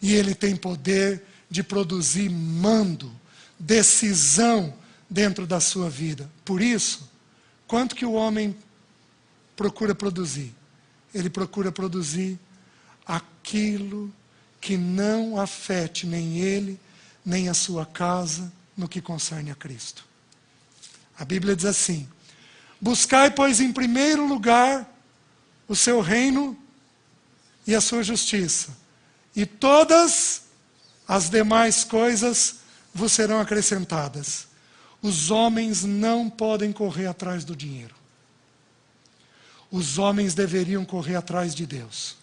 E ele tem poder de produzir mando, decisão dentro da sua vida. Por isso, quanto que o homem procura produzir? Ele procura produzir aquilo que não afete nem ele, nem a sua casa, no que concerne a Cristo. A Bíblia diz assim: buscai, pois, em primeiro lugar o seu reino e a sua justiça, e todas as demais coisas vos serão acrescentadas. Os homens não podem correr atrás do dinheiro. Os homens deveriam correr atrás de Deus.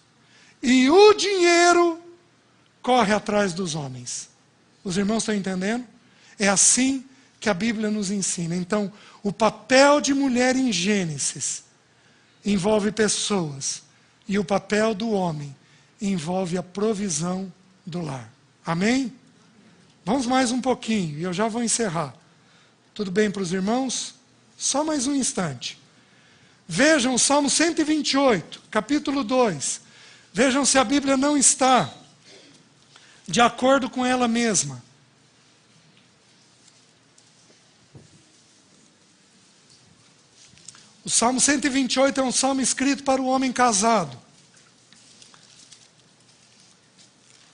E o dinheiro corre atrás dos homens. Os irmãos estão entendendo? É assim que a Bíblia nos ensina. Então, o papel de mulher em Gênesis envolve pessoas. E o papel do homem envolve a provisão do lar. Amém? Vamos mais um pouquinho e eu já vou encerrar. Tudo bem para os irmãos? Só mais um instante. Vejam o Salmo 128, capítulo 2. Vejam se a Bíblia não está de acordo com ela mesma. O Salmo 128 é um salmo escrito para o homem casado.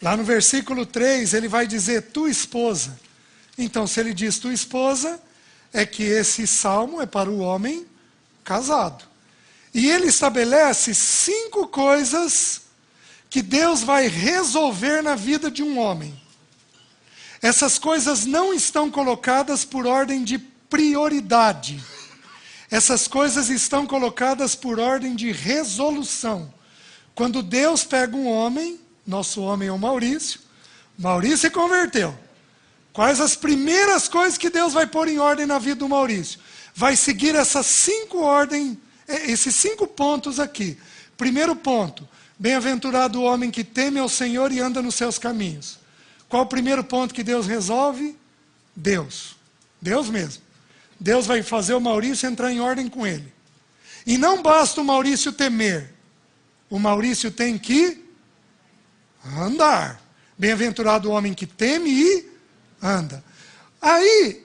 Lá no versículo 3, ele vai dizer, tua esposa. Então, se ele diz tua esposa, é que esse salmo é para o homem casado. E ele estabelece 5 coisas que Deus vai resolver na vida de um homem. Essas coisas não estão colocadas por ordem de prioridade. Essas coisas estão colocadas por ordem de resolução. Quando Deus pega um homem, nosso homem é o Maurício se converteu. Quais as primeiras coisas que Deus vai pôr em ordem na vida do Maurício? Vai seguir essas 5 ordens, esses 5 pontos aqui. Primeiro ponto, bem-aventurado o homem que teme ao Senhor e anda nos seus caminhos. Qual o primeiro ponto que Deus resolve? Deus mesmo. Deus vai fazer o Maurício entrar em ordem com ele. E não basta o Maurício temer. O Maurício tem que andar. Bem-aventurado o homem que teme e anda. Aí,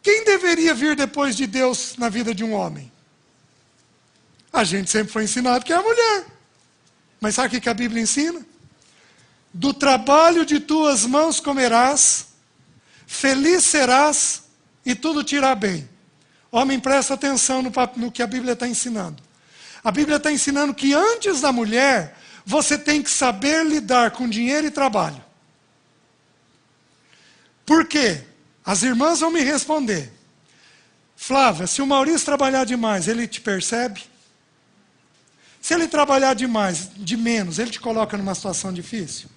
quem deveria vir depois de Deus na vida de um homem? A gente sempre foi ensinado que é a mulher. Mas sabe o que a Bíblia ensina? Do trabalho de tuas mãos comerás, feliz serás, e tudo te irá bem. Homem, presta atenção no que a Bíblia está ensinando. A Bíblia está ensinando que antes da mulher, você tem que saber lidar com dinheiro e trabalho. Por quê? As irmãs vão me responder. Flávia, se o Maurício trabalhar demais, ele te percebe? Se ele trabalhar demais, de menos, ele te coloca numa situação difícil?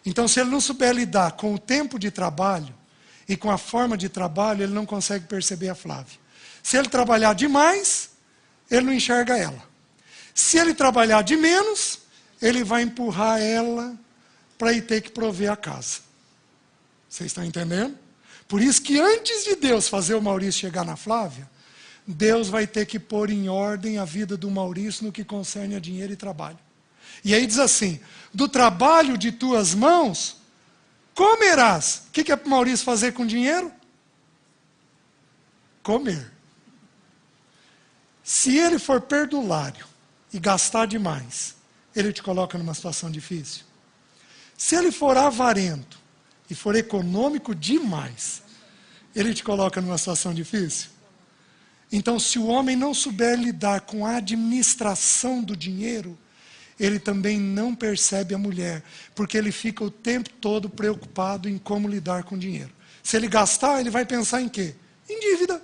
Então, se ele não souber lidar com o tempo de trabalho, e com a forma de trabalho, ele não consegue perceber a Flávia. Se ele trabalhar demais, ele não enxerga ela. Se ele trabalhar de menos, ele vai empurrar ela para ir ter que prover a casa. Vocês estão entendendo? Por isso que antes de Deus fazer o Maurício chegar na Flávia, Deus vai ter que pôr em ordem a vida do Maurício no que concerne a dinheiro e trabalho. E aí diz assim, do trabalho de tuas mãos, comerás. O que é para o Maurício fazer com dinheiro? Comer. Se ele for perdulário e gastar demais, ele te coloca numa situação difícil. Se ele for avarento e for econômico demais, ele te coloca numa situação difícil. Então, se o homem não souber lidar com a administração do dinheiro, ele também não percebe a mulher, porque ele fica o tempo todo preocupado em como lidar com o dinheiro. Se ele gastar, ele vai pensar em quê? Em dívida.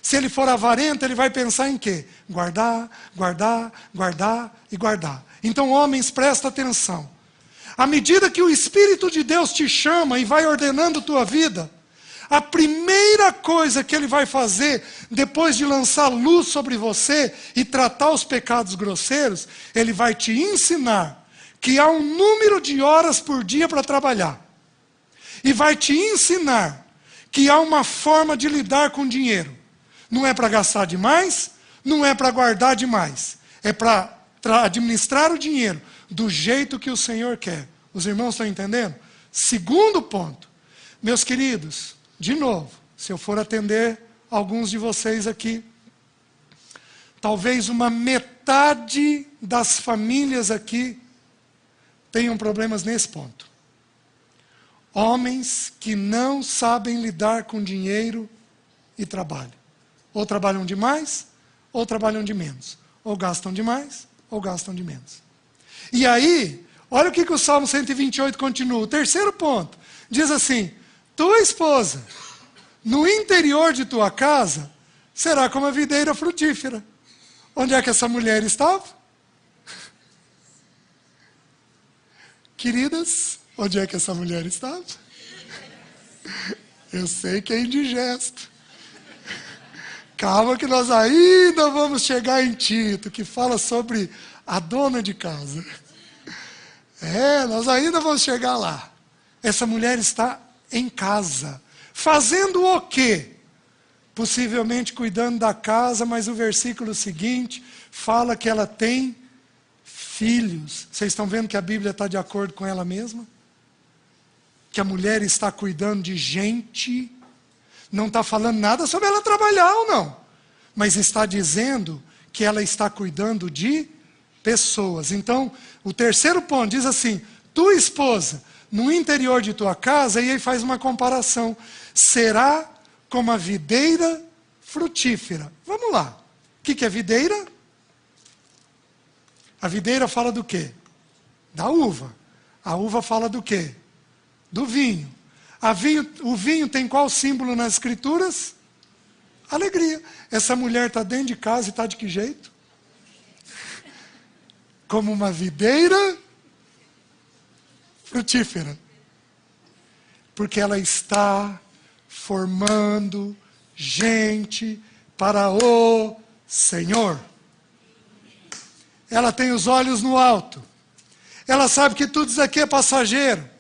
Se ele for avarento, ele vai pensar em quê? Guardar, guardar, guardar e guardar. Então, homens, presta atenção. À medida que o Espírito de Deus te chama e vai ordenando tua vida, a primeira coisa que ele vai fazer, depois de lançar luz sobre você e tratar os pecados grosseiros, ele vai te ensinar que há um número de horas por dia para trabalhar. E vai te ensinar que há uma forma de lidar com dinheiro. Não é para gastar demais, não é para guardar demais. É para administrar o dinheiro do jeito que o Senhor quer. Os irmãos estão entendendo? Segundo ponto, meus queridos, de novo, se eu for atender alguns de vocês aqui, talvez uma metade das famílias aqui tenham problemas nesse ponto. Homens que não sabem lidar com dinheiro e trabalho. Ou trabalham demais, ou trabalham de menos. Ou gastam demais, ou gastam de menos. E aí, olha o que o Salmo 128 continua. O terceiro ponto, diz assim: tua esposa, no interior de tua casa, será como a videira frutífera. Onde é que essa mulher estava? Queridas, onde é que essa mulher estava? Eu sei que é indigesto. Calma que nós ainda vamos chegar em Tito, que fala sobre a dona de casa. Nós ainda vamos chegar lá. Essa mulher está em casa. Fazendo o quê? Possivelmente cuidando da casa, mas o versículo seguinte fala que ela tem filhos. Vocês estão vendo que a Bíblia está de acordo com ela mesma? Que a mulher está cuidando de gente. Não está falando nada sobre ela trabalhar ou não. Mas está dizendo que ela está cuidando de pessoas. Então, o terceiro ponto diz assim: tua esposa, no interior de tua casa, e aí faz uma comparação, será como a videira frutífera. Vamos lá. O que é videira? A videira fala do quê? Da uva. A uva fala do quê? Do vinho. O vinho tem qual símbolo nas escrituras? Alegria. Essa mulher está dentro de casa e está de que jeito? Como uma videira frutífera. Porque ela está formando gente para o Senhor. Ela tem os olhos no alto. Ela sabe que tudo isso aqui é passageiro.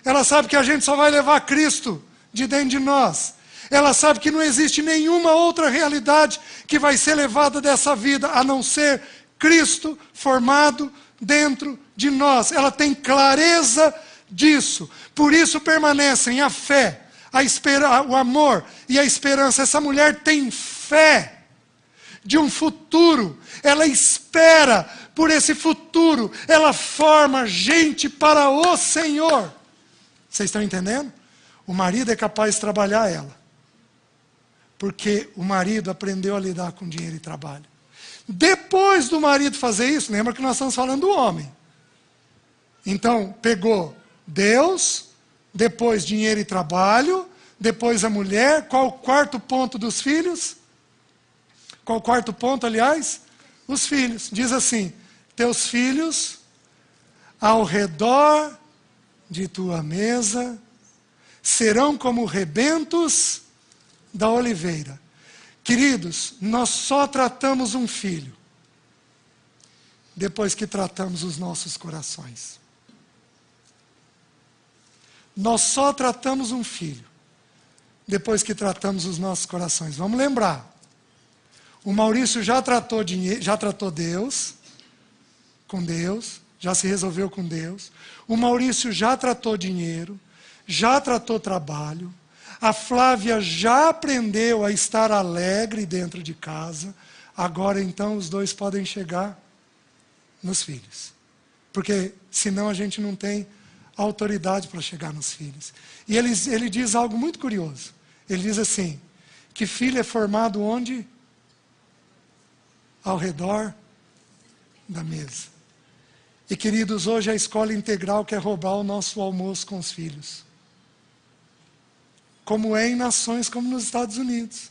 Ela sabe que a gente só vai levar Cristo de dentro de nós. Ela sabe que não existe nenhuma outra realidade que vai ser levada dessa vida, a não ser Cristo formado dentro de nós. Ela tem clareza disso. Por isso permanecem a fé, o amor e a esperança. Essa mulher tem fé de um futuro. Ela espera por esse futuro. Ela forma gente para o Senhor. Vocês estão entendendo? O marido é capaz de trabalhar ela. Porque o marido aprendeu a lidar com dinheiro e trabalho. Depois do marido fazer isso, lembra que nós estamos falando do homem. Então, pegou Deus, depois dinheiro e trabalho, depois a mulher. Qual o quarto ponto dos filhos? Qual o quarto ponto, aliás? Os filhos. Diz assim: teus filhos ao redor de tua mesa serão como rebentos da oliveira. Queridos, nós só tratamos um filho depois que tratamos os nossos corações. Nós só tratamos um filho depois que tratamos os nossos corações. Vamos lembrar. O Maurício já tratou Deus, com Deus, já se resolveu com Deus. O Maurício já tratou dinheiro, já tratou trabalho. A Flávia já aprendeu a estar alegre dentro de casa. Agora então os dois podem chegar nos filhos. Porque senão a gente não tem autoridade para chegar nos filhos. E ele diz algo muito curioso. Ele diz assim, que filho é formado onde? ao redor da mesa. E queridos, hoje a escola integral quer roubar o nosso almoço com os filhos. Como é em nações como nos Estados Unidos.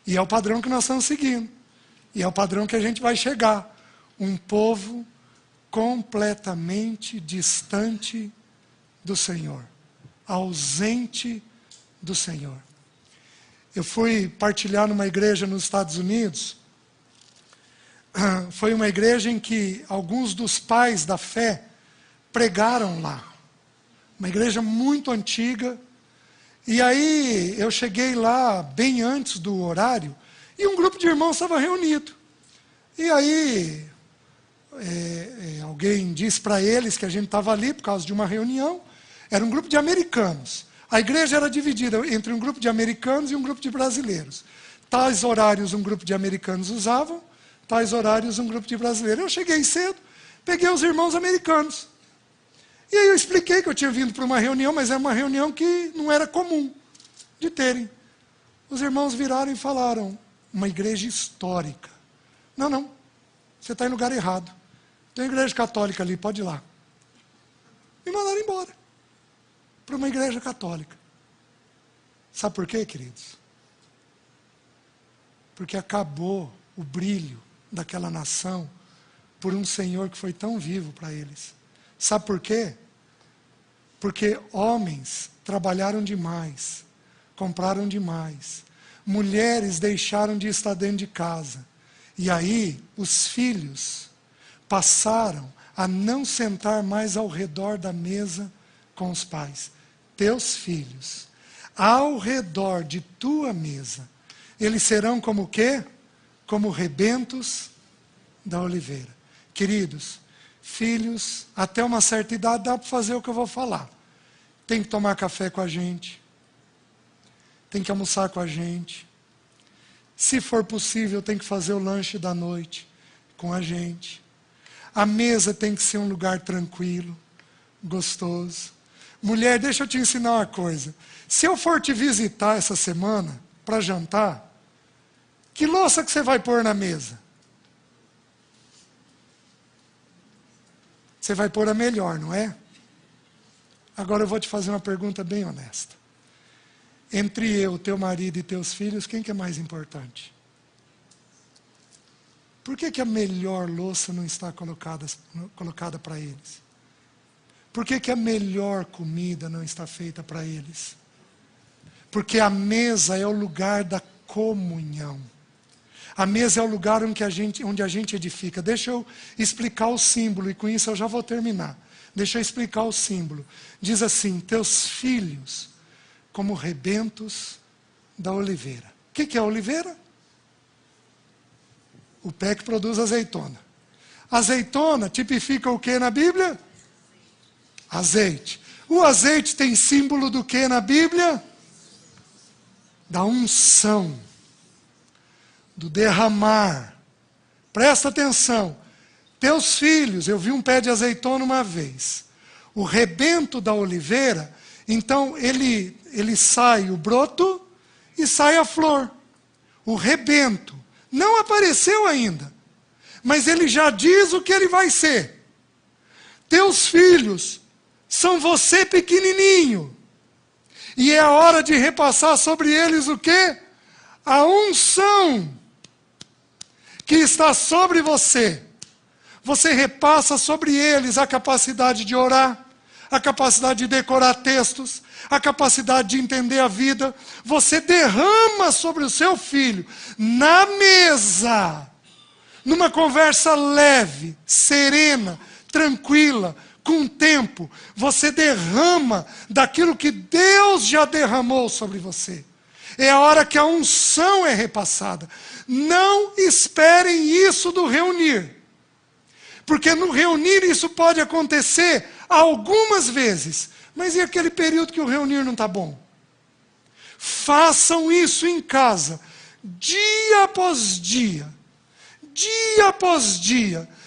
E é o padrão que nós estamos seguindo. E é o padrão que a gente vai chegar. Um povo completamente distante do Senhor. Ausente do Senhor. Eu fui partilhar numa igreja nos Estados Unidos. Foi uma igreja em que alguns dos pais da fé pregaram lá. Uma igreja muito antiga. E aí eu cheguei lá bem antes do horário e um grupo de irmãos estava reunido. E aí alguém disse para eles que a gente estava ali por causa de uma reunião. Era um grupo de americanos. A igreja era dividida entre um grupo de americanos e um grupo de brasileiros. Tais horários um grupo de americanos usavam, tais horários um grupo de brasileiros. Eu cheguei cedo, peguei os irmãos americanos. E aí eu expliquei que eu tinha vindo para uma reunião, mas era uma reunião que não era comum de terem. Os irmãos viraram e falaram, uma igreja histórica. Não, você está em lugar errado. Tem uma igreja católica ali, pode ir lá. Me mandaram embora para uma igreja católica. Sabe por quê, queridos? Porque acabou o brilho daquela nação por um Senhor que foi tão vivo para eles. Sabe por quê? Porque homens trabalharam demais, compraram demais, mulheres deixaram de estar dentro de casa. E aí, os filhos passaram a não sentar mais ao redor da mesa com os pais. Teus filhos, ao redor de tua mesa, eles serão como o quê? Como rebentos da oliveira. Queridos, filhos, até uma certa idade dá para fazer o que eu vou falar. Tem que tomar café com a gente. Tem que almoçar com a gente. Se for possível, tem que fazer o lanche da noite com a gente. A mesa tem que ser um lugar tranquilo, gostoso. Mulher, deixa eu te ensinar uma coisa. Se eu for te visitar essa semana para jantar, que louça que você vai pôr na mesa? Você vai pôr a melhor, não é? Agora eu vou te fazer uma pergunta bem honesta. Entre eu, teu marido e teus filhos, quem que é mais importante? Por que a melhor louça não está colocada para eles? Por que a melhor comida não está feita para eles? Porque a mesa é o lugar da comunhão. A mesa é o lugar onde a gente edifica. Deixa eu explicar o símbolo, e com isso eu já vou terminar. Deixa eu explicar o símbolo. Diz assim, teus filhos como rebentos da oliveira. O que é a oliveira? O pé que produz azeitona. Azeitona tipifica o que na Bíblia? Azeite. O azeite tem símbolo do que na Bíblia? Da unção. Do derramar. Presta atenção. Teus filhos, eu vi um pé de azeitona uma vez. O rebento da oliveira, então ele sai o broto e sai a flor. O rebento não apareceu ainda, mas ele já diz o que ele vai ser. Teus filhos são você pequenininho. E é a hora de repassar sobre eles o quê? A unção que está sobre você. Você repassa sobre eles a capacidade de orar, a capacidade de decorar textos, a capacidade de entender a vida. Você derrama sobre o seu filho, na mesa, numa conversa leve, serena, tranquila, com tempo, você derrama daquilo que Deus já derramou sobre você. É a hora que a unção é repassada. Não esperem isso do reunir. Porque no reunir isso pode acontecer algumas vezes. Mas e aquele período que o reunir não está bom? Façam isso em casa, dia após dia,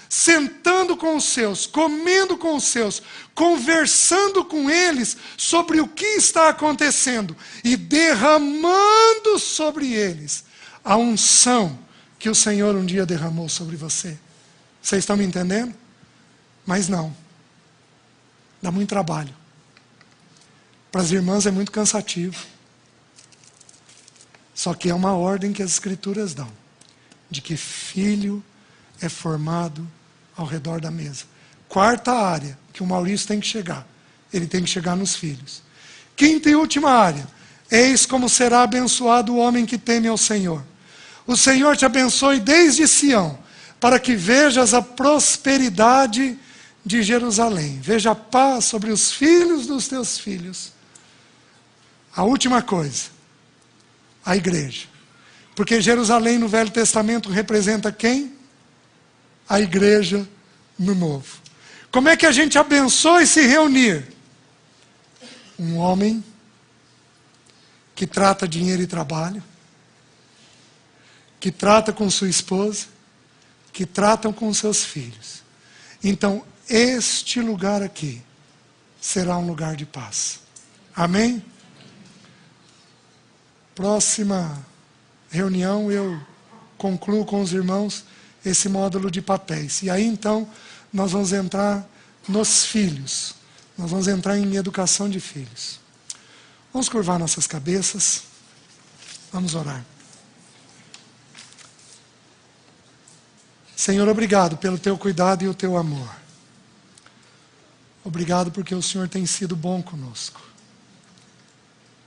sentando com os seus, comendo com os seus, conversando com eles sobre o que está acontecendo e derramando sobre eles a unção que o Senhor um dia derramou sobre você. Vocês estão me entendendo? Mas não. Dá muito trabalho. Para as irmãs é muito cansativo. Só que é uma ordem que as Escrituras dão, de que filho é formado ao redor da mesa. Quarta área que o Maurício tem que chegar. Ele tem que chegar nos filhos. Quinta e última área. Eis como será abençoado o homem que teme ao Senhor. O Senhor te abençoe desde Sião, para que vejas a prosperidade de Jerusalém. Veja a paz sobre os filhos dos teus filhos. A última coisa, a igreja. Porque Jerusalém no Velho Testamento representa quem? A igreja no Novo. Como é que a gente abençoa e se reunir? Um homem que trata dinheiro e trabalho, que trata com sua esposa, que tratam com seus filhos. Então, este lugar aqui será um lugar de paz. Amém? Próxima reunião eu concluo com os irmãos esse módulo de papéis. E aí então nós vamos entrar nos filhos. Nós vamos entrar em educação de filhos. Vamos curvar nossas cabeças. Vamos orar. Senhor, obrigado pelo teu cuidado e o teu amor. Obrigado porque o Senhor tem sido bom conosco.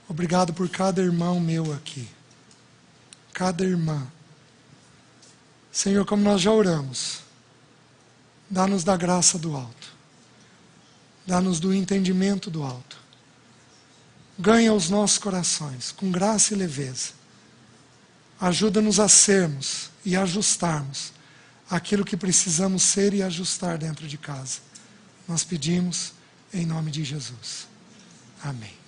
Obrigado por cada irmão meu aqui. Cada irmã. Senhor, como nós já oramos, dá-nos da graça do alto. Dá-nos do entendimento do alto. Ganha os nossos corações com graça e leveza. Ajuda-nos a sermos e ajustarmos aquilo que precisamos ser e ajustar dentro de casa. Nós pedimos em nome de Jesus. Amém.